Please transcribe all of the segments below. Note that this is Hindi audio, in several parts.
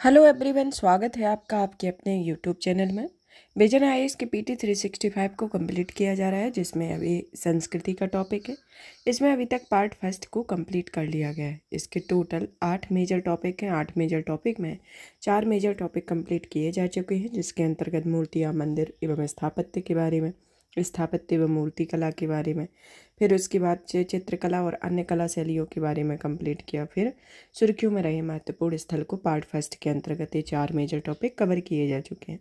हेलो एवरीवन, स्वागत है आपका आपके अपने यूट्यूब चैनल में। विजन आईएएस के पीटी 365 को कंप्लीट किया जा रहा है, जिसमें अभी संस्कृति का टॉपिक है। इसमें अभी तक पार्ट फर्स्ट को कंप्लीट कर लिया गया है। इसके टोटल 8 मेजर टॉपिक हैं। 8 मेजर टॉपिक में 4 मेजर टॉपिक कंप्लीट किए जा चुके हैं, जिसके अंतर्गत मूर्तियाँ, मंदिर एवं स्थापत्य के बारे में, स्थापत्य व मूर्ति कला के बारे में, फिर उसके बाद चित्रकला और अन्य कला शैलियों के बारे में कंप्लीट किया। फिर सुर्खियों में रहे महत्वपूर्ण स्थल को पार्ट फर्स्ट के अंतर्गत ये 4 मेजर टॉपिक कवर किए जा चुके हैं।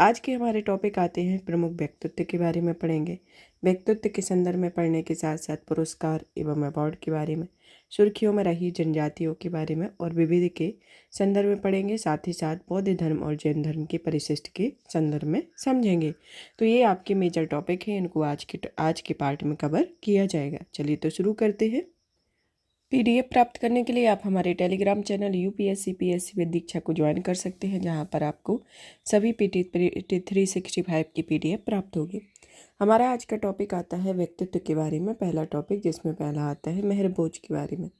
आज के हमारे टॉपिक आते हैं प्रमुख व्यक्तित्व के बारे में पढ़ेंगे। व्यक्तित्व के संदर्भ में पढ़ने के साथ साथ पुरस्कार एवं अवार्ड के बारे में, सुर्खियों में रही जनजातियों के बारे में और विविध के संदर्भ में पढ़ेंगे। साथ ही साथ बौद्ध धर्म और जैन धर्म के परिशिष्ट के संदर्भ में समझेंगे। तो ये आपके मेजर टॉपिक हैं, इनको आज के पार्ट में कवर किया जाएगा। चलिए तो शुरू करते हैं। पीडीएफ प्राप्त करने के लिए आप हमारे Telegram channel UPSC PSC with Diksha को ज्वाइन कर सकते हैं, जहां पर आपको सभी पीटी 365 की पीडीएफ प्राप्त होगी। हमारा आज का टॉपिक आता है व्यक्तित्व के बारे में। पहला टॉपिक, जिसमें पहला आता है मेहर भोज के बारे में।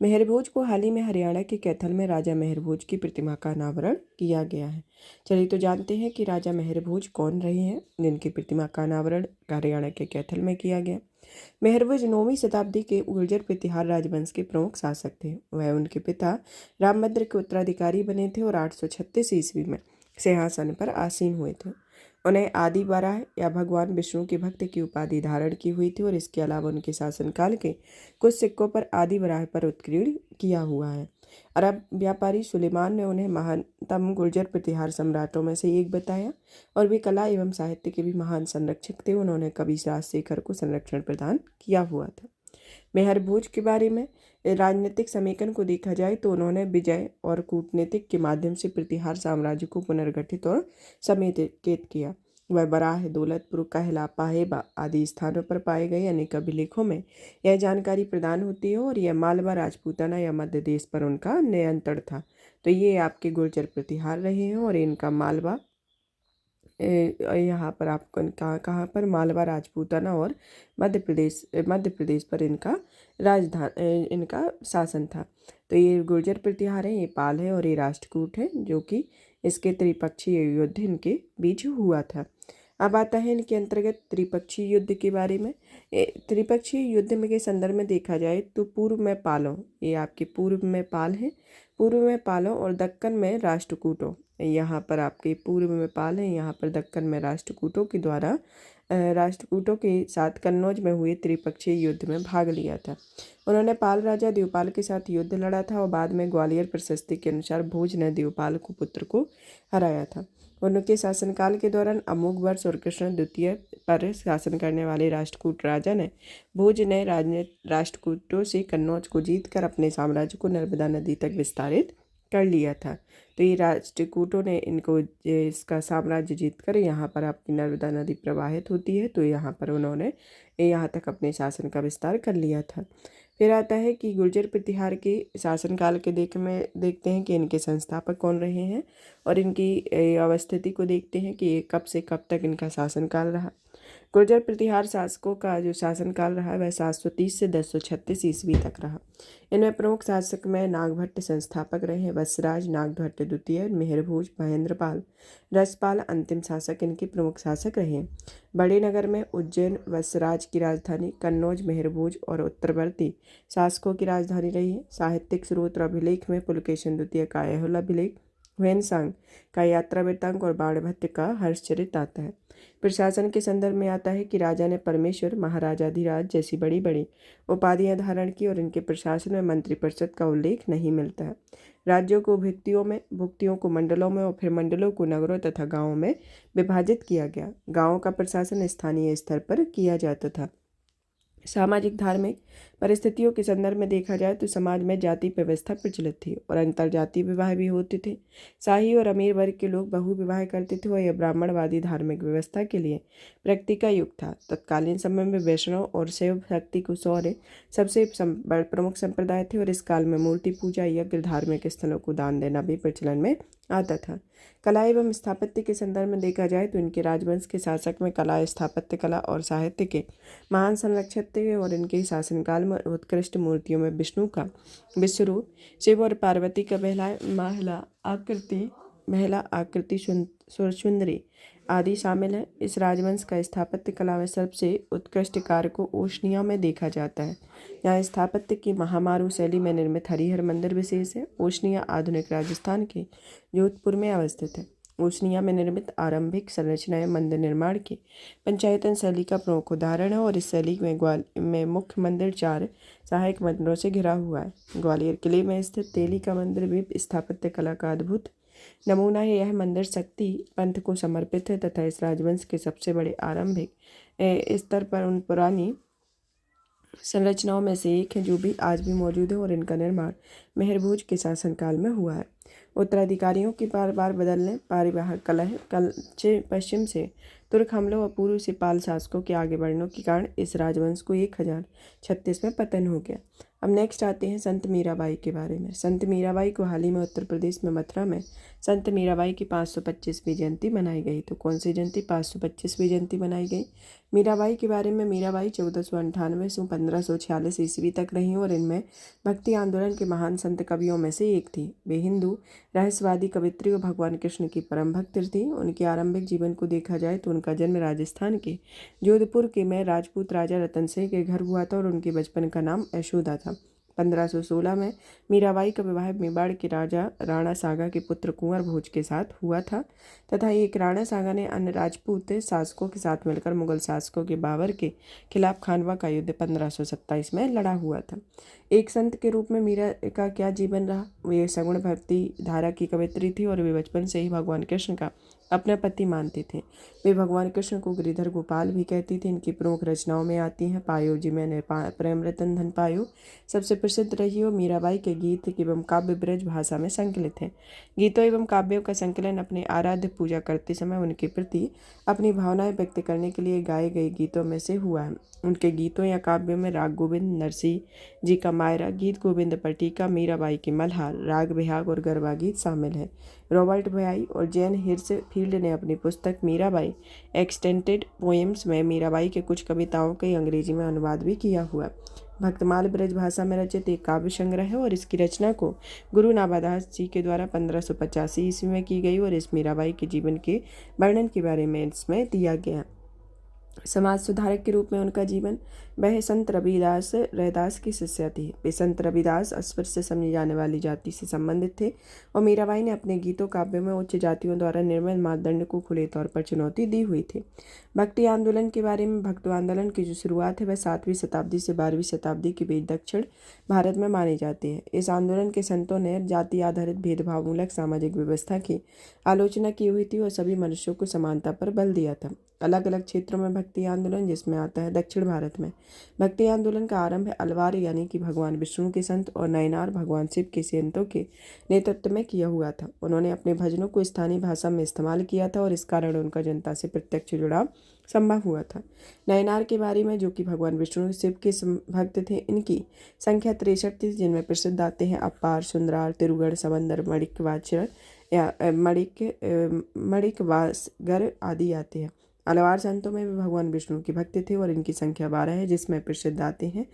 मेहर भोज को हाल ही में हरियाणा के कैथल में राजा मेहर भोज की प्रतिमा का अनावरण किया गया है। चलिए तो जानते हैं कि राजा मेहर भोज कौन रहे हैं, जिनकी प्रतिमा का अनावरण हरियाणा के कैथल में किया गया। मेहर भोज 9वीं शताब्दी के गुर्जर प्रतिहार राजवंश के प्रमुख शासक थे। वह उनके पिता रामभद्र के उत्तराधिकारी बने थे और 836 ईस्वी में सिंहासन पर आसीन हुए थे। उन्हें आदि वराह या भगवान विष्णु के भक्त की उपाधि धारण की हुई थी और इसके अलावा उनके शासनकाल के कुछ सिक्कों पर आदि वराह पर उत्कीर्ण किया हुआ है। अरब व्यापारी सुलेमान ने उन्हें महानतम गुर्जर प्रतिहार सम्राटों में से एक बताया और वे कला एवं साहित्य के भी महान संरक्षक थे। उन्होंने कवि राजशेखर को संरक्षण प्रदान किया हुआ था। मेहर भोज के बारे में राजनीतिक समीकरण को देखा जाए तो उन्होंने विजय और कूटनीतिक के माध्यम से प्रतिहार साम्राज्य को पुनर्गठित और समेकित किया। वह बराह, दौलतपुर, कहला, पाहेबा आदि स्थानों पर पाए गए अनेक अभिलेखों में यह जानकारी प्रदान होती है और यह मालवा, राजपूताना या मध्य देश पर उनका नियंत्रण था। तो ये आपके गुर्जर प्रतिहार रहे हैं और इनका मालवा, यहाँ पर आपको कहाँ पर मालवा, राजपूताना और मध्य प्रदेश पर इनका शासन था। तो ये गुर्जर प्रतिहार है, ये पाल है और ये राष्ट्रकूट है, जो कि इसके त्रिपक्षीय युद्ध इनके बीच हुआ था। अब आता है इनके अंतर्गत त्रिपक्षीय युद्ध के बारे में। त्रिपक्षीय युद्ध में के संदर्भ में देखा जाए तो पूर्व में पालों, ये आपके पूर्व में पाल है, पूर्व में पालों और दक्कन में राष्ट्रकूटों, यहाँ पर आपके पूर्व में पाल है, यहाँ पर दक्कन में राष्ट्रकूटों के द्वारा राष्ट्रकूटों के साथ कन्नौज में हुए त्रिपक्षीय युद्ध में भाग लिया था। उन्होंने पाल राजा देवपाल के साथ युद्ध लड़ा था और बाद में ग्वालियर प्रशस्ति के अनुसार भोज ने देवपाल को पुत्र को हराया था। उनके शासनकाल के दौरान अमोघ वर्ष और कृष्ण द्वितीय पर शासन करने वाले राष्ट्रकूट राजा ने भोज ने राष्ट्रकूटों से कन्नौज को जीतकर अपने साम्राज्य को नर्मदा नदी तक विस्तारित कर लिया था। तो ये राष्ट्रकूटों ने इनको इसका साम्राज्य जीतकर, यहाँ पर आपकी नर्मदा नदी प्रवाहित होती है, तो यहाँ पर उन्होंने यहाँ तक अपने शासन का विस्तार कर लिया था। फिर आता है कि गुर्जर प्रतिहार के शासनकाल के देखते हैं कि इनके संस्थापक कौन रहे हैं और इनकी अवस्थिति को देखते हैं कि कब से कब तक इनका शासनकाल रहा। गुर्जर प्रतिहार शासकों का जो शासनकाल रहा वह 730 से 1036 ईस्वी तक रहा। इनमें प्रमुख शासक में नागभट्ट संस्थापक रहे हैं, वत्सराज, नागभट्ट द्वितीय, मेहर भोज, महेंद्रपाल, रसपाल अंतिम शासक इनके प्रमुख शासक रहे हैं। बड़े नगर में उज्जैन वत्सराज की राजधानी, कन्नौज मेहर भोज और उत्तरवर्ती शासकों की राजधानी रही है। साहित्यिक स्रोत और अभिलेख में पुलकेशन द्वितीय का ऐहोल अभिलेख, हुएनसांग का यात्रा वृत्तांत और बाणभट्ट का हर्षचरित आता है। प्रशासन के संदर्भ में आता है कि राजा ने परमेश्वर, महाराजाधिराज जैसी बड़ी बड़ी उपाधियां धारण की और इनके प्रशासन में मंत्रिपरिषद का उल्लेख नहीं मिलता है। राज्यों को भुक्तियों को मंडलों में और फिर मंडलों को नगरों तथा गांवों में विभाजित किया गया। गांवों का प्रशासन स्थानीय स्तर पर किया जाता था। सामाजिक धार्मिक परिस्थितियों के संदर्भ में देखा जाए तो समाज में जाति व्यवस्था प्रचलित थी और अंतरजातीय विवाह भी होते थे। शाही और अमीर वर्ग के लोग बहु विवाह करते थे और यह ब्राह्मणवादी धार्मिक व्यवस्था के लिए प्रगति का युग था। तत्कालीन समय में वैष्णव और शैव शक्ति को सौर्य सबसे प्रमुख संप्रदाय थे और इस काल में मूर्ति पूजा, यज्ञ, धार्मिक स्थलों को दान देना भी प्रचलन में आता था। कला एवं स्थापत्य के संदर्भ में देखा जाए तो इनके राजवंश के शासक में कला, स्थापत्य कला और साहित्य के महान संरक्षक स्थापत्य और इनके शासनकाल में उत्कृष्ट मूर्तियों में विष्णु का विश्वरूप, शिव और पार्वती का महिला आकृति सुंदरी आदि शामिल है। इस राजवंश का स्थापत्य कला में सबसे उत्कृष्ट कार्य को ओशनिया में देखा जाता है। यहाँ स्थापत्य की महामारू शैली में निर्मित हरिहर मंदिर विशेष है। ओशनिया आधुनिक राजस्थान के जोधपुर में अवस्थित है। ओशनिया में निर्मित आरंभिक संरचनाएं मंदिर निर्माण की पंचायतन शैली का प्रमुख उदाहरण है और इस शैली में मुख्य मंदिर 4 सहायक मंदिरों से घिरा हुआ है। ग्वालियर किले में स्थित तेली का मंदिर भी स्थापत्य कला का अद्भुत नमूना है। यह मंदिर शक्ति पंथ को समर्पित है तथा इस राजवंश के सबसे बड़े आरंभिक स्तर पर उन पुरानी संरचनाओं में से एक है जो भी आज भी मौजूद है और इनका निर्माण मेहर भोज के शासनकाल में हुआ है। उत्तराधिकारियों के बार बार बदलने, पारिवारिक कलह, पश्चिम से तुर्क हमलों और पूर्व से पाल शासकों के आगे बढ़ने के कारण इस राजवंश को 1036 में पतन हो गया। अब नेक्स्ट आते हैं संत मीराबाई के बारे में। संत मीराबाई को हाल ही में उत्तर प्रदेश में मथुरा में संत मीराबाई की 525वीं जयंती मनाई गई। तो कौन सी जयंती? 525वीं जयंती मनाई गई। मीराबाई के बारे में, मीराबाई 1498 से 1546 ईस्वी तक रहीं और इनमें भक्ति आंदोलन के महान संत कवियों में से एक थी। वे हिंदू रहस्यवादी कवित्री और भगवान कृष्ण की परम भक्त थी। उनके आरंभिक जीवन को देखा जाए तो उनका जन्म राजस्थान के जोधपुर के में राजपूत राजा रतन सिंह के घर हुआ था और उनके बचपन का नाम यशोदा था। 1516 में मीराबाई का विवाह मेवाड़ के राजा राणा सागा के पुत्र कुंवर भोज के साथ हुआ था तथा एक राणा सागा ने अन्य राजपूत शासकों के साथ मिलकर मुगल शासकों के बाबर के खिलाफ खानवा का युद्ध 1527 में लड़ा हुआ था। एक संत के रूप में मीरा का क्या जीवन रहा? वे सगुण भक्ति धारा की कवित्री थी और वे बचपन से ही भगवान कृष्ण का अपना पति मानते थे। वे भगवान कृष्ण को गिरिधर गोपाल भी कहती थी। इनकी प्रमुख रचनाओं में आती हैं पायो जी मैंने प्रेम रतन धन पायो सबसे प्रसिद्ध रही हो। मीराबाई के गीत एवं काव्य ब्रज भाषा में संकलित हैं। गीतों एवं काव्यों का संकलन अपने आराध्य पूजा करते समय उनके प्रति अपनी भावनाएं व्यक्त करने के लिए गाए गए गीतों में से हुआ है। उनके गीतों या काव्यों में राग गोविंद नरसिंह जी का मायरा, गीत गोविंद पर टीका, मीराबाई के मल्हार, राग बिहाग और गरबा गीत शामिल है। रॉबर्ट भाई और जैन हिर्सफील्ड ने अपनी पुस्तक मीराबाई एक्सटेंडेड पोएम्स में मीराबाई के कुछ कविताओं का अंग्रेजी में अनुवाद भी किया हुआ। भक्तमाल ब्रज भाषा में रचित एक काव्य संग्रह है और इसकी रचना को गुरु नाभादास जी के द्वारा 1585 ईस्वी में की गई और इस मीराबाई के जीवन के वर्णन के बारे में इसमें दिया गया। समाज सुधारक के रूप में उनका जीवन, वह संत रविदास की शिष्या थी। वे संत रविदास अस्पृश्य से समझी जाने वाली जाति से संबंधित थे और मीराबाई ने अपने गीतों काव्यों में उच्च जातियों द्वारा निर्मित मानदंड को खुले तौर पर चुनौती दी हुई थी। भक्ति आंदोलन के बारे में, भक्ति आंदोलन की जो शुरुआत है वह 7वीं शताब्दी से 12वीं शताब्दी के बीच दक्षिण भारत में मानी जाती है। इस आंदोलन के संतों ने जाति आधारित भेदभावमूलक सामाजिक व्यवस्था की आलोचना की हुई थी और सभी मनुष्यों को समानता पर बल दिया था। अलग अलग क्षेत्रों में भक्ति आंदोलन, जिसमें आता है दक्षिण भारत में भक्ति आंदोलन का आरंभ अलवार यानी कि भगवान विष्णु के संत और नयनार भगवान शिव के संतों के नेतृत्व में किया हुआ था। उन्होंने अपने भजनों को स्थानीय भाषा में इस्तेमाल किया था और इस कारण उनका जनता से प्रत्यक्ष जुड़ाव संभव हुआ था। नयनार के बारे में, जो कि भगवान विष्णु शिव के भक्त थे, इनकी संख्या 63 थी, जिनमें प्रसिद्ध आते हैं अपार, सुंदरार, तिरुगढ़, समंदर, मणिकवाचर या मणिकवासगर आदि आते हैं। अलवार संतों में भी भगवान विष्णु के भक्त थे और इनकी संख्या 12 है, जिसमें प्रसिद्ध आते हैं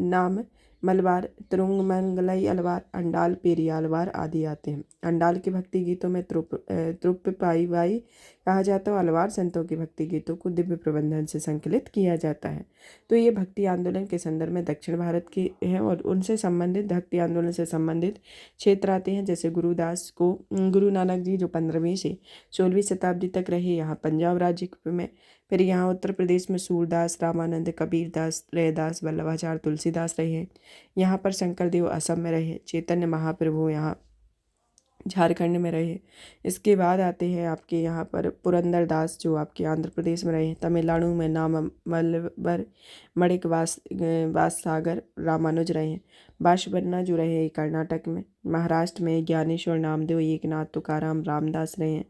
नाम मलबार, तुरुंगमंगलई अलवार, अंडाल, पेरिया अलवार आदि आते हैं। अंडाल के भक्ति गीतों में त्रुप्पाईवाई कहा जाता है और अलवार संतों के भक्ति गीतों को दिव्य प्रबंधन से संकलित किया जाता है। तो ये भक्ति आंदोलन के संदर्भ में दक्षिण भारत के हैं और उनसे संबंधित भक्ति आंदोलन से संबंधित क्षेत्र आते हैं, जैसे गुरु नानक जी जो 15वीं से 16वीं शताब्दी तक रहे यहाँ पंजाब राज्य में। फिर यहाँ उत्तर प्रदेश में सूरदास, रामानंद, कबीरदास, रैदास, वल्लभाचार्य, तुलसीदास रहे। यहाँ पर शंकरदेव असम में रहे। चैतन्य महाप्रभु यहाँ झारखंड में रहे। इसके बाद आते हैं आपके यहाँ पर पुरंदर दास जो आपके आंध्र प्रदेश में रहे। तमिलनाडु में नामवल्लभर, वास सागर रामानुज रहे। बाशबन्ना जो रहे कर्नाटक में। महाराष्ट्र में ज्ञानेश्वर, नामदेव, एकनाथ, तुकाराम, रामदास रहे हैं।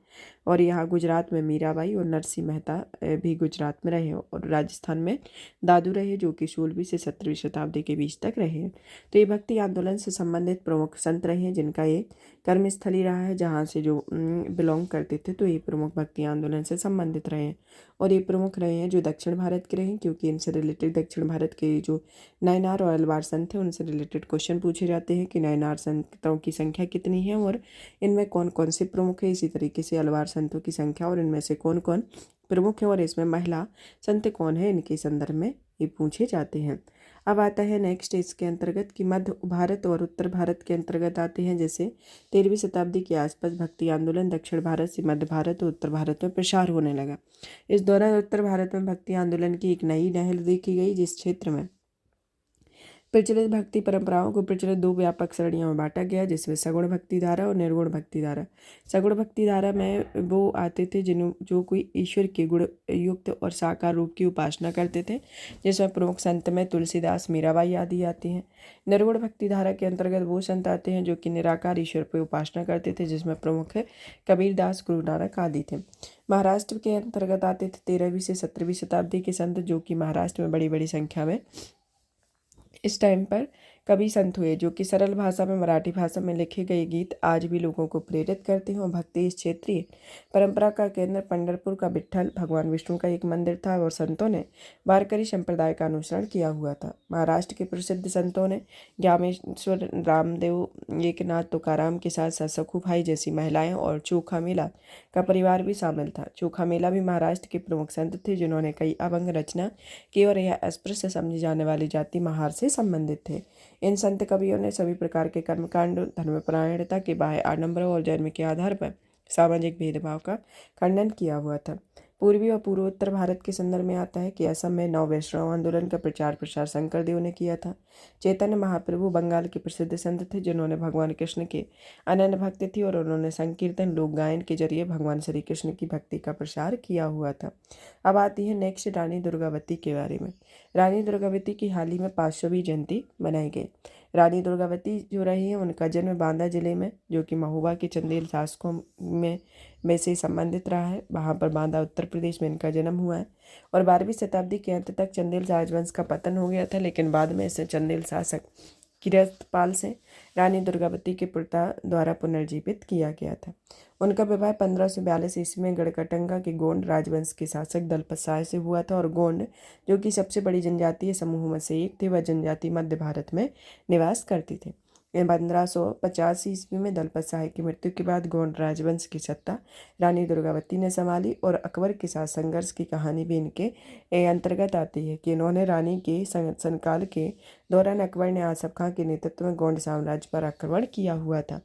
और यहाँ गुजरात में मीराबाई और नरसिंह मेहता भी गुजरात में रहे। और राजस्थान में दादू रहे, जो कि 16वीं से 17वीं शताब्दी के बीच तक रहे हैं। तो ये भक्ति आंदोलन से संबंधित प्रमुख संत रहे हैं, जिनका ये कर्मस्थली रहा है, जहाँ से जो बिलोंग करते थे। तो ये प्रमुख भक्ति आंदोलन से संबंधित रहे हैं। और ये प्रमुख रहे हैं जो दक्षिण भारत के रहे हैं, क्योंकि इनसे रिलेटेड दक्षिण भारत के जो नायनार और अलवार संत हैं, उनसे रिलेटेड क्वेश्चन पूछे जाते हैं कि नायनार संतों की संख्या कितनी है और इनमें कौन कौन से प्रमुख है। इसी तरीके से अलवार संतों की संख्या और इनमें से कौन कौन प्रमुख है और इसमें महिला संत कौन है, इनके संदर्भ में ये पूछे जाते हैं। अब आता है नेक्स्ट इसके अंतर्गत कि मध्य भारत और उत्तर भारत के अंतर्गत आते हैं। जैसे 13वीं शताब्दी के आसपास भक्ति आंदोलन दक्षिण भारत से मध्य भारत और उत्तर भारत में प्रसार होने लगा। इस दौरान उत्तर भारत में भक्ति आंदोलन की एक नई लहर देखी गई, जिस क्षेत्र में प्रचलित भक्ति परंपराओं को प्रचलित दो व्यापक श्रेणियों में बांटा गया, जिसमें सगुण भक्ति धारा और निर्गुण भक्ति धारा। सगुण भक्ति धारा में वो आते थे जो कोई ईश्वर के गुण युक्त और साकार रूप की उपासना करते थे, जिसमें प्रमुख संत में तुलसीदास, मीराबाई आदि आती हैं। निर्गुण भक्ति धारा के अंतर्गत वो संत आते हैं जो कि निराकार ईश्वर पर उपासना करते थे, जिसमें प्रमुख है कबीरदास, गुरु नानक आदि थे। महाराष्ट्र के अंतर्गत आते थे 13वीं से 17वीं शताब्दी के संत, जो कि महाराष्ट्र में बड़ी बड़ी संख्या में इस टाइम पर कवि संत हुए, जो कि सरल भाषा में मराठी भाषा में लिखे गए गीत आज भी लोगों को प्रेरित करते हैं। और भक्ति इस क्षेत्रीय परंपरा का केंद्र पंढरपुर का विट्ठल भगवान विष्णु का एक मंदिर था और संतों ने वारकरी संप्रदाय का अनुसरण किया हुआ था। महाराष्ट्र के प्रसिद्ध संतों ने ज्ञानेश्वर, रामदेव, एकनाथ, तुकाराम के साथ साथ सखुभाई जैसी महिलाएं और चोखा मेला का परिवार भी शामिल था। चोखा मेला भी महाराष्ट्र के प्रमुख संत थे, जिन्होंने कई अभंग रचना की और यह अस्पृश्य समझी जाने वाली जाति महार से संबंधित थे। इन संत कवियों ने सभी प्रकार के कर्मकांड, धर्मपरायणता के बाह्य आडंबर और जन्म के आधार पर सामाजिक भेदभाव का खंडन किया हुआ था। पूर्वी और पूर्वोत्तर भारत के संदर्भ में आता है कि असम में नव वैष्णव आंदोलन का प्रचार प्रसार शंकर देव ने किया था। चैतन्य महाप्रभु बंगाल के प्रसिद्ध संत थे, जिन्होंने भगवान कृष्ण के अनन्य भक्त थे और उन्होंने संकीर्तन लोक गायन के जरिए भगवान श्री कृष्ण की भक्ति का प्रसार किया हुआ था। अब आती है नेक्स्ट रानी दुर्गावती के बारे में। रानी दुर्गावती की हाल ही में 500वीं जयंती मनाई गई। रानी दुर्गावती जो रही है, उनका जन्म बांदा जिले में, जो कि महोबा के चंदेल शासकों में से संबंधित रहा है। वहाँ पर बांदा उत्तर प्रदेश में इनका जन्म हुआ है। और 12वीं शताब्दी के अंत तक चंदेल राजवंश का पतन हो गया था, लेकिन बाद में इसे चंदेल शासक किरतपाल से रानी दुर्गावती के पिता द्वारा पुनर्जीवित किया गया था। उनका विवाह 1542 ईस्वी में गढ़कटंगा के गोंड राजवंश के शासक दलपत शाह से हुआ था। और गोंड, जो कि सबसे बड़ी जनजातीय समूह में से एक थे, वह जनजाति मध्य भारत में निवास करती थी। 1550 ईस्वी में दलपत शाह की मृत्यु के बाद गोंड राजवंश की सत्ता रानी दुर्गावती ने संभाली। और अकबर के साथ संघर्ष की कहानी भी इनके अंतर्गत आती है कि इन्होंने रानी के शासनकाल के दौरान अकबर ने आसफ खां के नेतृत्व में गोंड साम्राज्य पर आक्रमण किया हुआ था।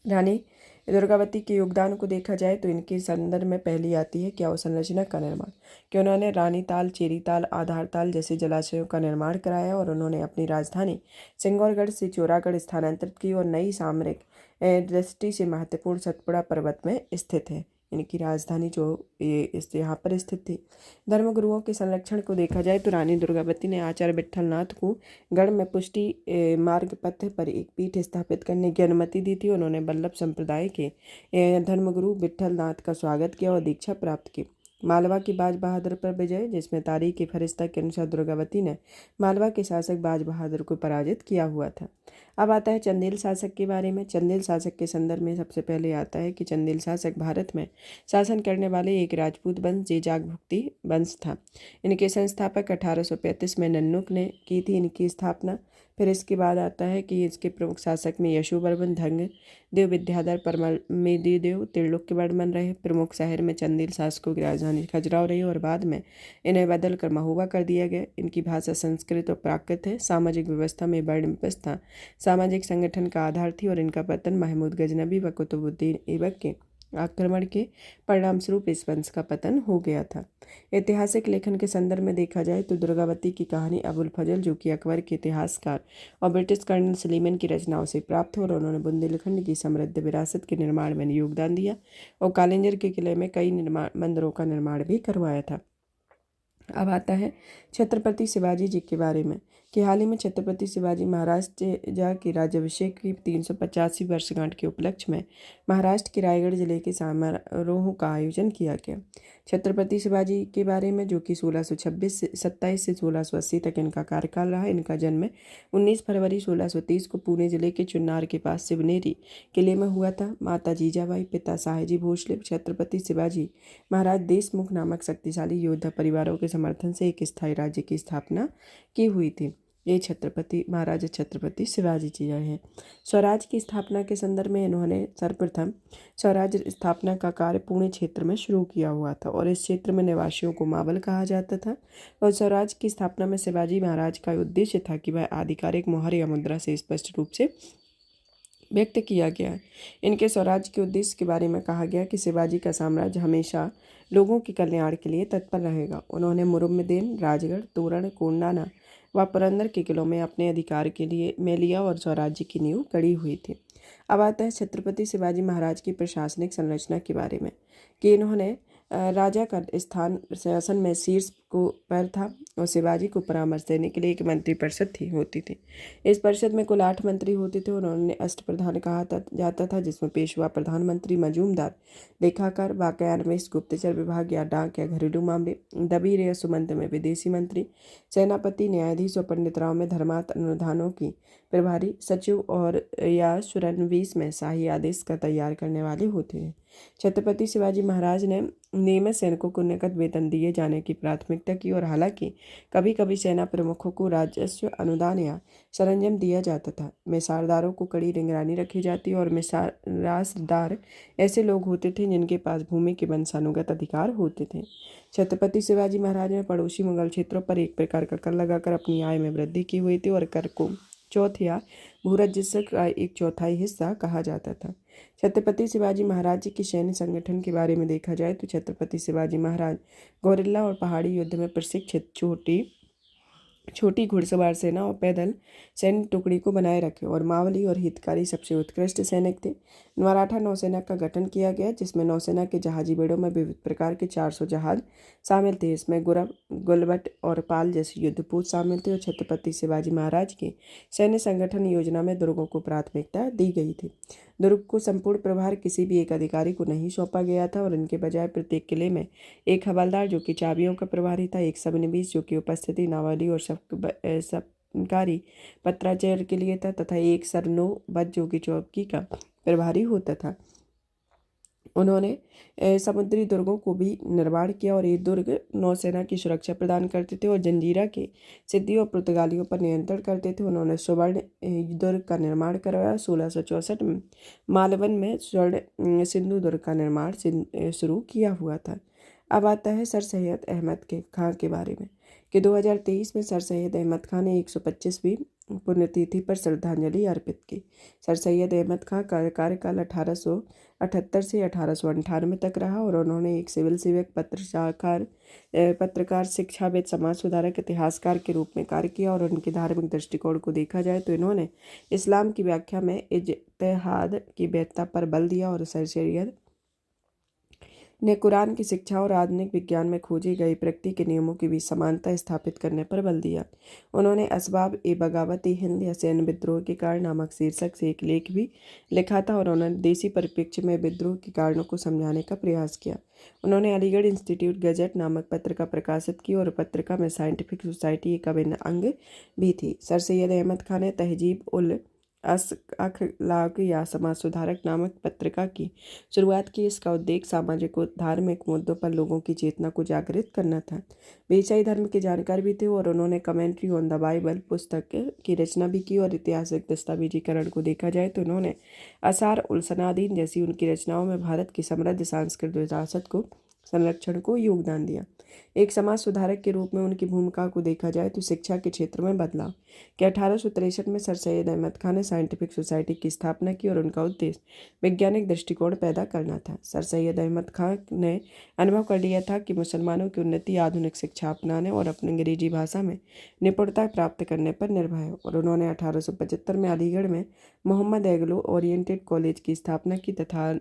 रानी दुर्गावती के योगदान को देखा जाए तो इनके संदर्भ में पहली आती है कि अवसंरचना का निर्माण, कि उन्होंने रानी ताल, चेरी ताल, आधार ताल जैसे जलाशयों का निर्माण कराया। और उन्होंने अपनी राजधानी सिंगौरगढ़ से चोरागढ़ स्थानांतरित की और नई सामरिक दृष्टि से महत्वपूर्ण सतपुड़ा पर्वत में स्थित है। इनकी राजधानी जो यहाँ पर स्थित थी। धर्मगुरुओं के संरक्षण को देखा जाए तो रानी दुर्गावती ने आचार्य विट्ठलनाथ को गढ़ में पुष्टि मार्ग पथ पर एक पीठ स्थापित करने की अनुमति दी थी। उन्होंने वल्लभ संप्रदाय के धर्मगुरु विट्ठलनाथ का स्वागत किया और दीक्षा प्राप्त की। मालवा की बाज बहादुर पर विजय, जिसमें तारीख की फरिश्ता के अनुसार दुर्गावती ने मालवा के शासक बाज बहादुर को पराजित किया हुआ था। अब आता है चंदेल शासक के बारे में। चंदेल शासक के संदर्भ में सबसे पहले आता है कि चंदेल शासक भारत में शासन करने वाले एक राजपूत वंश जेजाग भुक्ति वंश था। इनके संस्थापक 1835 में नन्नुक ने की थी इनकी स्थापना। फिर इसके बाद आता है कि इसके प्रमुख शासक में यशोवर्मन, धंग देव, विद्याधर, परमेदी देव, त्रिलोक्यवर्मन रहे। प्रमुख शहर में चंदेल शासकों की राजधानी खजुराहो रही और बाद में इन्हें बदल कर महोबा कर दिया गया। इनकी भाषा संस्कृत और प्राकृत है। सामाजिक व्यवस्था में वर्ण व्यवस्था सामाजिक संगठन का आधार थी और इनका पतन महमूद गजनबी व कुतुबुद्दीन ऐबक के आक्रमण के परिणाम स्वरूप इस वंश का पतन हो गया था। ऐतिहासिक लेखन के संदर्भ में देखा जाए तो दुर्गावती की कहानी अबुल फजल, जो कि अकबर के इतिहासकार और ब्रिटिश कर्नल सलीमन की रचनाओं से प्राप्त हो, और उन्होंने बुंदेलखंड की समृद्ध विरासत के निर्माण में योगदान दिया और कालिंजर के किले में कई मंदिरों का निर्माण भी करवाया था। अब आता है छत्रपति शिवाजी जी के बारे में कि हाल ही में छत्रपति शिवाजी महाराज के राज्याभिषेक की 385वीं वर्षगांठ के उपलक्ष्य में महाराष्ट्र के रायगढ़ जिले के समारोह का आयोजन किया गया। छत्रपति शिवाजी के बारे में जो कि 1627 से 1680 तक इनका कार्यकाल रहा। इनका जन्म 19 फरवरी 1630 को पुणे जिले के चुन्नार के पास शिवनेरी किले में हुआ था। माता जीजाबाई, पिता साहेजी भोसले। छत्रपति शिवाजी महाराज देशमुख नामक शक्तिशाली योद्धा परिवारों के समर्थन से एक स्थायी राज्य की स्थापना की हुई थी। ये महाराजा छत्रपति शिवाजी जी हैं। स्वराज की स्थापना के संदर्भ में इन्होंने सर्वप्रथम स्वराज स्थापना का कार्य पुणे क्षेत्र में शुरू किया हुआ था और इस क्षेत्र में निवासियों को मावल कहा जाता था। और स्वराज की स्थापना में शिवाजी महाराज का उद्देश्य था कि वह आधिकारिक मोहर या मुद्रा से स्पष्ट रूप से व्यक्त किया गया है। इनके स्वराज के उद्देश्य के बारे में कहा गया कि शिवाजी का साम्राज्य हमेशा लोगों के कल्याण के लिए तत्पर रहेगा। उन्होंने मुरुमदेन, राजगढ़, तोरण, कोंडाना व पुरंदर के किलों में अपने अधिकार के लिए में लिया और स्वराज्य की नींव गड़ी हुई थी। अब आता है छत्रपति शिवाजी महाराज की प्रशासनिक संरचना के बारे में कि इन्होंने राजा का स्थान शासन में शीर्ष को पर था और शिवाजी को परामर्श देने के लिए एक मंत्रिपरिषद होती थी। इस परिषद में कुल 8 मंत्री होते थे और उन्होंने अष्टप्रधान कहा जाता था, जिसमें पेशवा, प्रधानमंत्री, मजूमदार, लेखाकार, वाकयान्वेष, गुप्तचर विभाग या डाक या घरेलू मामले, दबीर या सुमंत में विदेशी मंत्री, सेनापति, न्यायाधीश और पंडित राव में धर्मार्थ अनुधानों की प्रभारी, सचिव और या शुरनवीस में शाही आदेश का तैयार करने वाले होते हैं। छत्रपति शिवाजी महाराज ने नियमित सैनिकों को नकद वेतन दिए जाने की प्राथमिकता की और हालांकि कभी कभी सेना प्रमुखों को राजस्व अनुदान या सरंजाम दिया जाता था। मिसारदारों को कड़ी निगरानी रखी जाती और मिसारासदार ऐसे लोग होते थे जिनके पास भूमि के वंशानुगत अधिकार होते थे। छत्रपति शिवाजी महाराज ने पड़ोसी मुगल क्षेत्रों पर एक प्रकार का कर लगाकर अपनी आय में वृद्धि की हुई थी और कर को चौथ या भूराजस्व का एक चौथाई हिस्सा कहा जाता था। छत्रपति शिवाजी महाराज जी के सैन्य संगठन के बारे में देखा जाए तो छत्रपति शिवाजी महाराज गोरिल्ला और पहाड़ी युद्ध में प्रशिक्षित छोटी घुड़सवार सेना और पैदल सैन्य टुकड़ी को बनाए रखे और मावली और हितकारी सबसे उत्कृष्ट सैनिक थे। मराठा नौसेना का गठन किया गया जिसमें नौसेना के जहाजी बेड़ों में विविध प्रकार के 400 जहाज शामिल थे। इसमें गुरब, गुलबट और पाल जैसे युद्धपोत शामिल थे और छत्रपति शिवाजी महाराज की सैन्य संगठन योजना में दुर्गों को प्राथमिकता दी गई थी। दुर्ग को संपूर्ण प्रभार किसी भी एक अधिकारी को नहीं सौंपा गया था और इनके बजाय प्रत्येक किले में एक हवलदार जो कि चाबियों का प्रभारी था, एक सबनिवीस जो कि उपस्थिति, नावली और सरकारी पत्राचार के लिए था तथा एक सरनोबत जो कि चौकी का प्रभारी होता था। उन्होंने समुद्री दुर्गों को भी निर्माण किया और ये दुर्ग नौसेना की सुरक्षा प्रदान करते थे और जंजीरा के सिद्धियों और पुर्तगालियों पर नियंत्रण करते थे। उन्होंने स्वर्ण दुर्ग का निर्माण करवाया। 1664 में मालवन में स्वर्ण सिंधु दुर्ग का निर्माण शुरू किया हुआ था। अब आता है सर सैयद अहमद खां के बारे में कि 2023 में सर सैयद अहमद खां ने 125वीं पुण्यतिथि पर श्रद्धांजलि अर्पित की। सर सैयद अहमद खां का कार्यकाल 1878 से 1898 तक रहा और उन्होंने एक सिविल सेवक, पत्रकार, शिक्षाविद, समाज सुधारक, इतिहासकार के रूप में कार्य किया और उनके धार्मिक दृष्टिकोण को देखा जाए तो इन्होंने इस्लाम की व्याख्या में इज्तिहाद की वैधता पर बल दिया और सर सैयद ने कुरान की शिक्षा और आधुनिक विज्ञान में खोजे गए प्रकृति के नियमों के बीच समानता स्थापित करने पर बल दिया। उन्होंने असबाब ए बगावत हिंद या सैन्य विद्रोह के कारण नामक शीर्षक से एक लेख भी लिखा था और उन्होंने देसी परिप्रेक्ष्य में विद्रोह के कारणों को समझाने का प्रयास किया। उन्होंने अलीगढ़ इंस्टीट्यूट गजट नामक पत्रिका प्रकाशित की और पत्रिका में साइंटिफिक सोसाइटी एक अभिन्न अंग भी थी। सर सैयद अहमद खान ने तहजीब उल अखलाक या समाज सुधारक नामक पत्रिका की शुरुआत की। इसका उद्देश्य सामाजिक और धार्मिक मुद्दों पर लोगों की चेतना को जागृत करना था। वे ईसाई धर्म के जानकार भी थे और उन्होंने कमेंट्री ऑन द बाइबल पुस्तक की रचना भी की और ऐतिहासिक दस्तावेजीकरण को देखा जाए तो उन्होंने आसार उल सनादीन जैसी उनकी रचनाओं में भारत की समृद्ध सांस्कृतिक विरासत को संरक्षण को योगदान दिया। एक समाज सुधारक के रूप में उनकी भूमिका को देखा जाए तो शिक्षा के क्षेत्र में बदलाव कि 1863 में सर सैयद अहमद खान ने साइंटिफिक सोसाइटी की स्थापना की और उनका उद्देश्य वैज्ञानिक दृष्टिकोण पैदा करना था। सर सैयद अहमद खान ने अनुभव कर लिया था कि मुसलमानों की उन्नति आधुनिक शिक्षा अपनाने और अपनी अंग्रेजी भाषा में निपुणता प्राप्त करने पर निर्भर है और उन्होंने 1875 में अलीगढ़ में मोहम्मद एग्लो ओरिएंटेड कॉलेज की स्थापना की तथा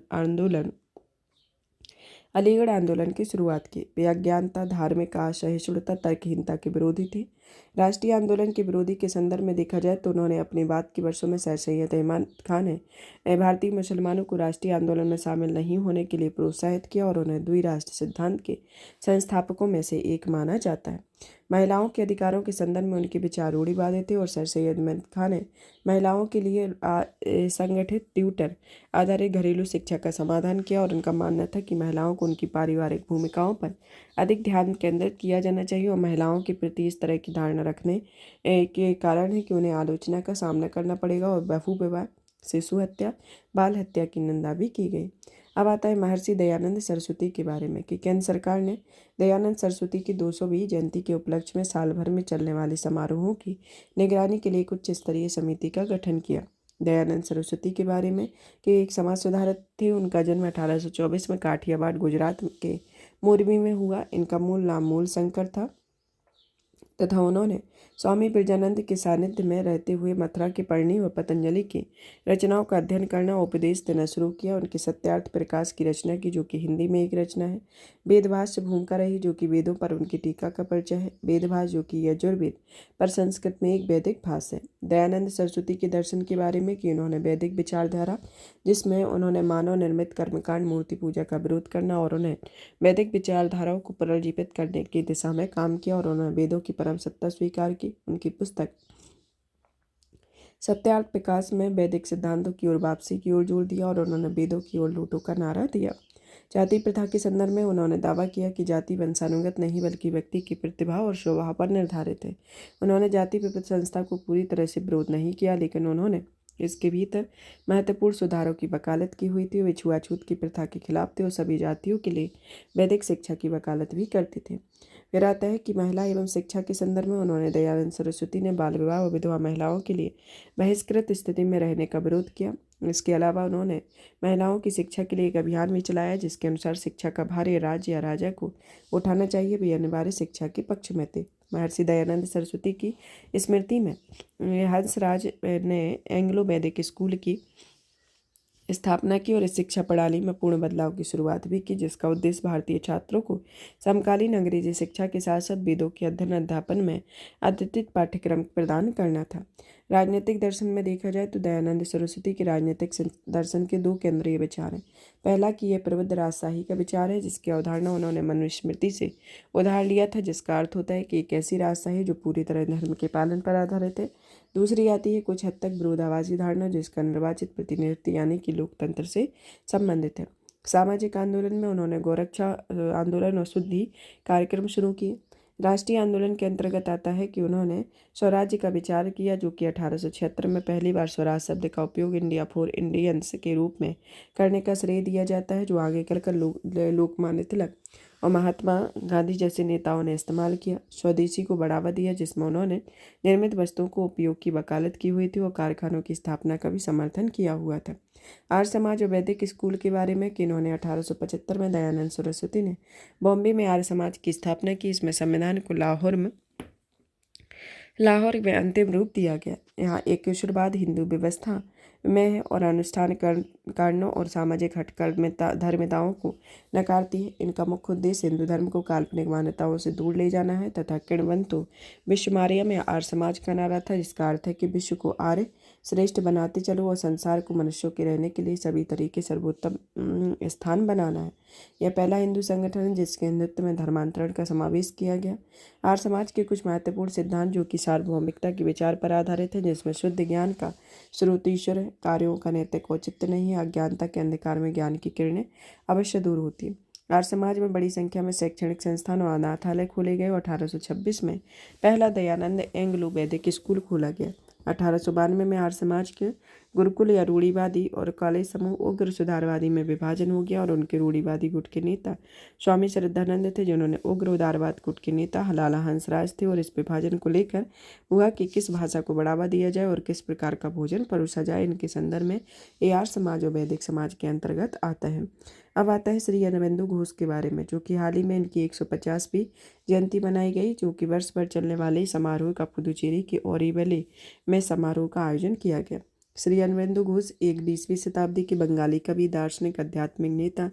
अलीगढ़ आंदोलन की शुरुआत की। वे अज्ञानता, धार्मिक असहिष्णुता, तर्कहीनता के विरोधी थे। राष्ट्रीय आंदोलन के विरोधी के संदर्भ में देखा जाए तो उन्होंने अपने बाद के वर्षों में सर सैयद अहमद खान ने भारतीय मुसलमानों को राष्ट्रीय आंदोलन में शामिल नहीं होने के लिए प्रोत्साहित किया और उन्हें द्विराष्ट्र सिद्धांत के संस्थापकों में से एक माना जाता है। महिलाओं के अधिकारों के संदर्भ में उनके विचार रूढ़िवादी थे और सर सैयद अहमद खान ने महिलाओं के लिए संगठित ट्यूटर आधारित घरेलू शिक्षा का समाधान किया और उनका मानना था कि महिलाओं को उनकी पारिवारिक भूमिकाओं पर अधिक ध्यान केंद्रित किया जाना चाहिए और महिलाओं के प्रति इस तरह की धारणा रखने के कारण है कि उन्हें आलोचना का सामना करना पड़ेगा और बहु विवाह, शिशु हत्या, बाल हत्या की निंदा भी की गई। अब आता है महर्षि दयानंद सरस्वती के बारे में कि केंद्र सरकार ने दयानंद सरस्वती की 220वीं जयंती के उपलक्ष्य में साल भर में चलने वाले समारोहों की निगरानी के लिए एक उच्च स्तरीय समिति का गठन किया। दयानंद सरस्वती के बारे में कि एक समाज सुधारक थे। उनका जन्म 1824 में काठियावाड़ गुजरात के मोरबी में हुआ। इनका मूल नाम मूल शंकर था तथा उन्होंने स्वामी ब्रजानंद के सानिध्य में रहते हुए मथुरा के पढ़नी और पतंजलि की रचनाओं का अध्ययन करना और उपदेश देना शुरू किया। उनके सत्यार्थ प्रकाश की रचना की, जो कि हिंदी में एक रचना है। वेदभाष्य भूमिका रही, जो कि वेदों पर उनकी टीका का परिचय है। वेदभाष्य, जो कि यजुर्वेद पर संस्कृत में एक वैदिक भाष्य है। दयानंद सरस्वती के दर्शन के बारे में कि उन्होंने वैदिक विचारधारा, जिसमें उन्होंने मानव निर्मित कर्मकांड, मूर्ति पूजा का विरोध करना और उन्हें वैदिक विचारधाराओं को पुनर्जीवित करने की दिशा में काम किया और उन्होंने वेदों की परम सत्ता स्वीकार की। उनकी पुस्तक सत्यार्थ प्रकाश में वैदिक सिद्धांतों की ओर वापसी की ओर जोर दिया और उन्होंने वेदों की ओर लौटो का नारा दिया। जाति प्रथा के संदर्भ में उन्होंने दावा किया कि जाति वंशानुगत नहीं बल्कि व्यक्ति की प्रतिभा और स्वभाव पर निर्धारित है। उन्होंने जाति प्रपत्र संस्था को पूरी तरह से विरोध नहीं किया, लेकिन उन्होंने इसके भीतर महत्वपूर्ण सुधारों की वकालत की हुई थी। वे छुआछूत की प्रथा के खिलाफ थे और सभी जातियों के लिए वैदिक शिक्षा की वकालत भी करते थे। फिर आता है कि महिला एवं शिक्षा के संदर्भ में उन्होंने दयानंद सरस्वती ने बाल विवाह और विधवा महिलाओं के लिए बहिष्कृत स्थिति में रहने का विरोध किया। इसके अलावा उन्होंने महिलाओं की शिक्षा के लिए एक अभियान भी चलाया, जिसके अनुसार शिक्षा का भार राज्य या राजा को उठाना चाहिए। वे अनिवार्य शिक्षा के पक्ष में थे। महर्षि दयानंद सरस्वती की स्मृति में हंसराज ने एंग्लो वैदिक स्कूल की स्थापना की और इस शिक्षा प्रणाली में पूर्ण बदलाव की शुरुआत भी की, जिसका उद्देश्य भारतीय छात्रों को समकालीन अंग्रेजी शिक्षा के साथ साथ वेदों के अध्ययन अध्यापन में अद्वितीय पाठ्यक्रम प्रदान करना था। राजनीतिक दर्शन में देखा जाए तो दयानंद सरस्वती के राजनीतिक दर्शन के दो केंद्रीय विचार हैं। पहला कि यह प्रबुद्ध राजशाही का विचार है, जिसकी अवधारणा उन्होंने मनुस्मृति से उधार लिया था, जिसका अर्थ होता है कि एक ऐसी राजशाही जो पूरी तरह धर्म के पालन पर आधारित है। दूसरी आती है कुछ हद तक विरोधाभासी धारणा, जिसका निर्वाचित प्रतिनिधित्व यानी कि लोकतंत्र से संबंधित है। सामाजिक आंदोलन में उन्होंने गोरक्षा आंदोलन और शुद्धि कार्यक्रम शुरू किए। राष्ट्रीय आंदोलन के अंतर्गत आता है कि उन्होंने स्वराज्य का विचार किया, जो कि 1876 में पहली बार स्वराज शब्द का उपयोग इंडिया फॉर इंडियंस के रूप में करने का श्रेय दिया जाता है, जो आगे चलकर लोकमान्य तिलक और महात्मा गांधी जैसे नेताओं ने इस्तेमाल किया। स्वदेशी को बढ़ावा दिया, जिसमें उन्होंने निर्मित वस्तुओं को उपयोग की वकालत की हुई थी और कारखानों की स्थापना का भी समर्थन किया हुआ था। आर्य समाज और वैदिक स्कूल के बारे में कि इन्होंने 1875 में दयानंद सरस्वती ने बॉम्बे में आर्य समाज की स्थापना की। इसमें संविधान को लाहौर में अंतिम रूप दिया गया। यहाँ एक ईश्वरवाद हिंदू व्यवस्था में है और अनुष्ठान कारणों और सामाजिक धर्मिताओं को नकारती है। इनका मुख्य उद्देश्य हिंदू धर्म को काल्पनिक मान्यताओं से दूर ले जाना है तथा किणवंतो विश्वमार्या में आर्य समाज का नारा था, जिसका अर्थ है कि विश्व को आर्य श्रेष्ठ बनाते चलो और संसार को मनुष्यों के रहने के लिए सभी तरीके सर्वोत्तम स्थान बनाना है। यह पहला हिंदू संगठन है जिसके हिंदुत्व में धर्मांतरण का समावेश किया गया। आर्य समाज के कुछ महत्वपूर्ण सिद्धांत, जो कि सार्वभौमिकता के विचार पर आधारित है, जिसमें शुद्ध ज्ञान का स्रोत ईश्वर है, कार्यों का नैतिक औचित्य नहीं है, अज्ञानता के अंधकार में ज्ञान की किरणें अवश्य दूर होती है। आर्य समाज में बड़ी संख्या में शैक्षणिक संस्थान और अनाथालय खोले गए और 1826 में पहला दयानंद एंग्लो वैदिक स्कूल खोला गया। 1892 में आर्य समाज के गुरुकुल या रूढ़िवादी और कॉलेज समूह उग्र सुधारवादी में विभाजन हो गया और उनके रूढ़िवादी गुट के नेता स्वामी श्रद्धानंद थे, जिन्होंने उग्र उदारवाद गुट के नेता हलाला हंसराज थे। और इस विभाजन को लेकर हुआ कि किस भाषा को बढ़ावा दिया जाए और किस प्रकार का भोजन परोसा जाए। इनके संदर्भ में ये आर्य समाज और वैदिक समाज के अंतर्गत आता है। अब आता है श्री अरबिंदो घोष के बारे में, जो कि हाल ही में इनकी 150वीं जयंती मनाई गई, जो कि वर्ष भर चलने वाले समारोह का पुदुचेरी के ओरिवले में समारोह का आयोजन किया गया। श्री अरबिंदो घोष एक 20वीं शताब्दी के बंगाली कवि, दार्शनिक, आध्यात्मिक नेता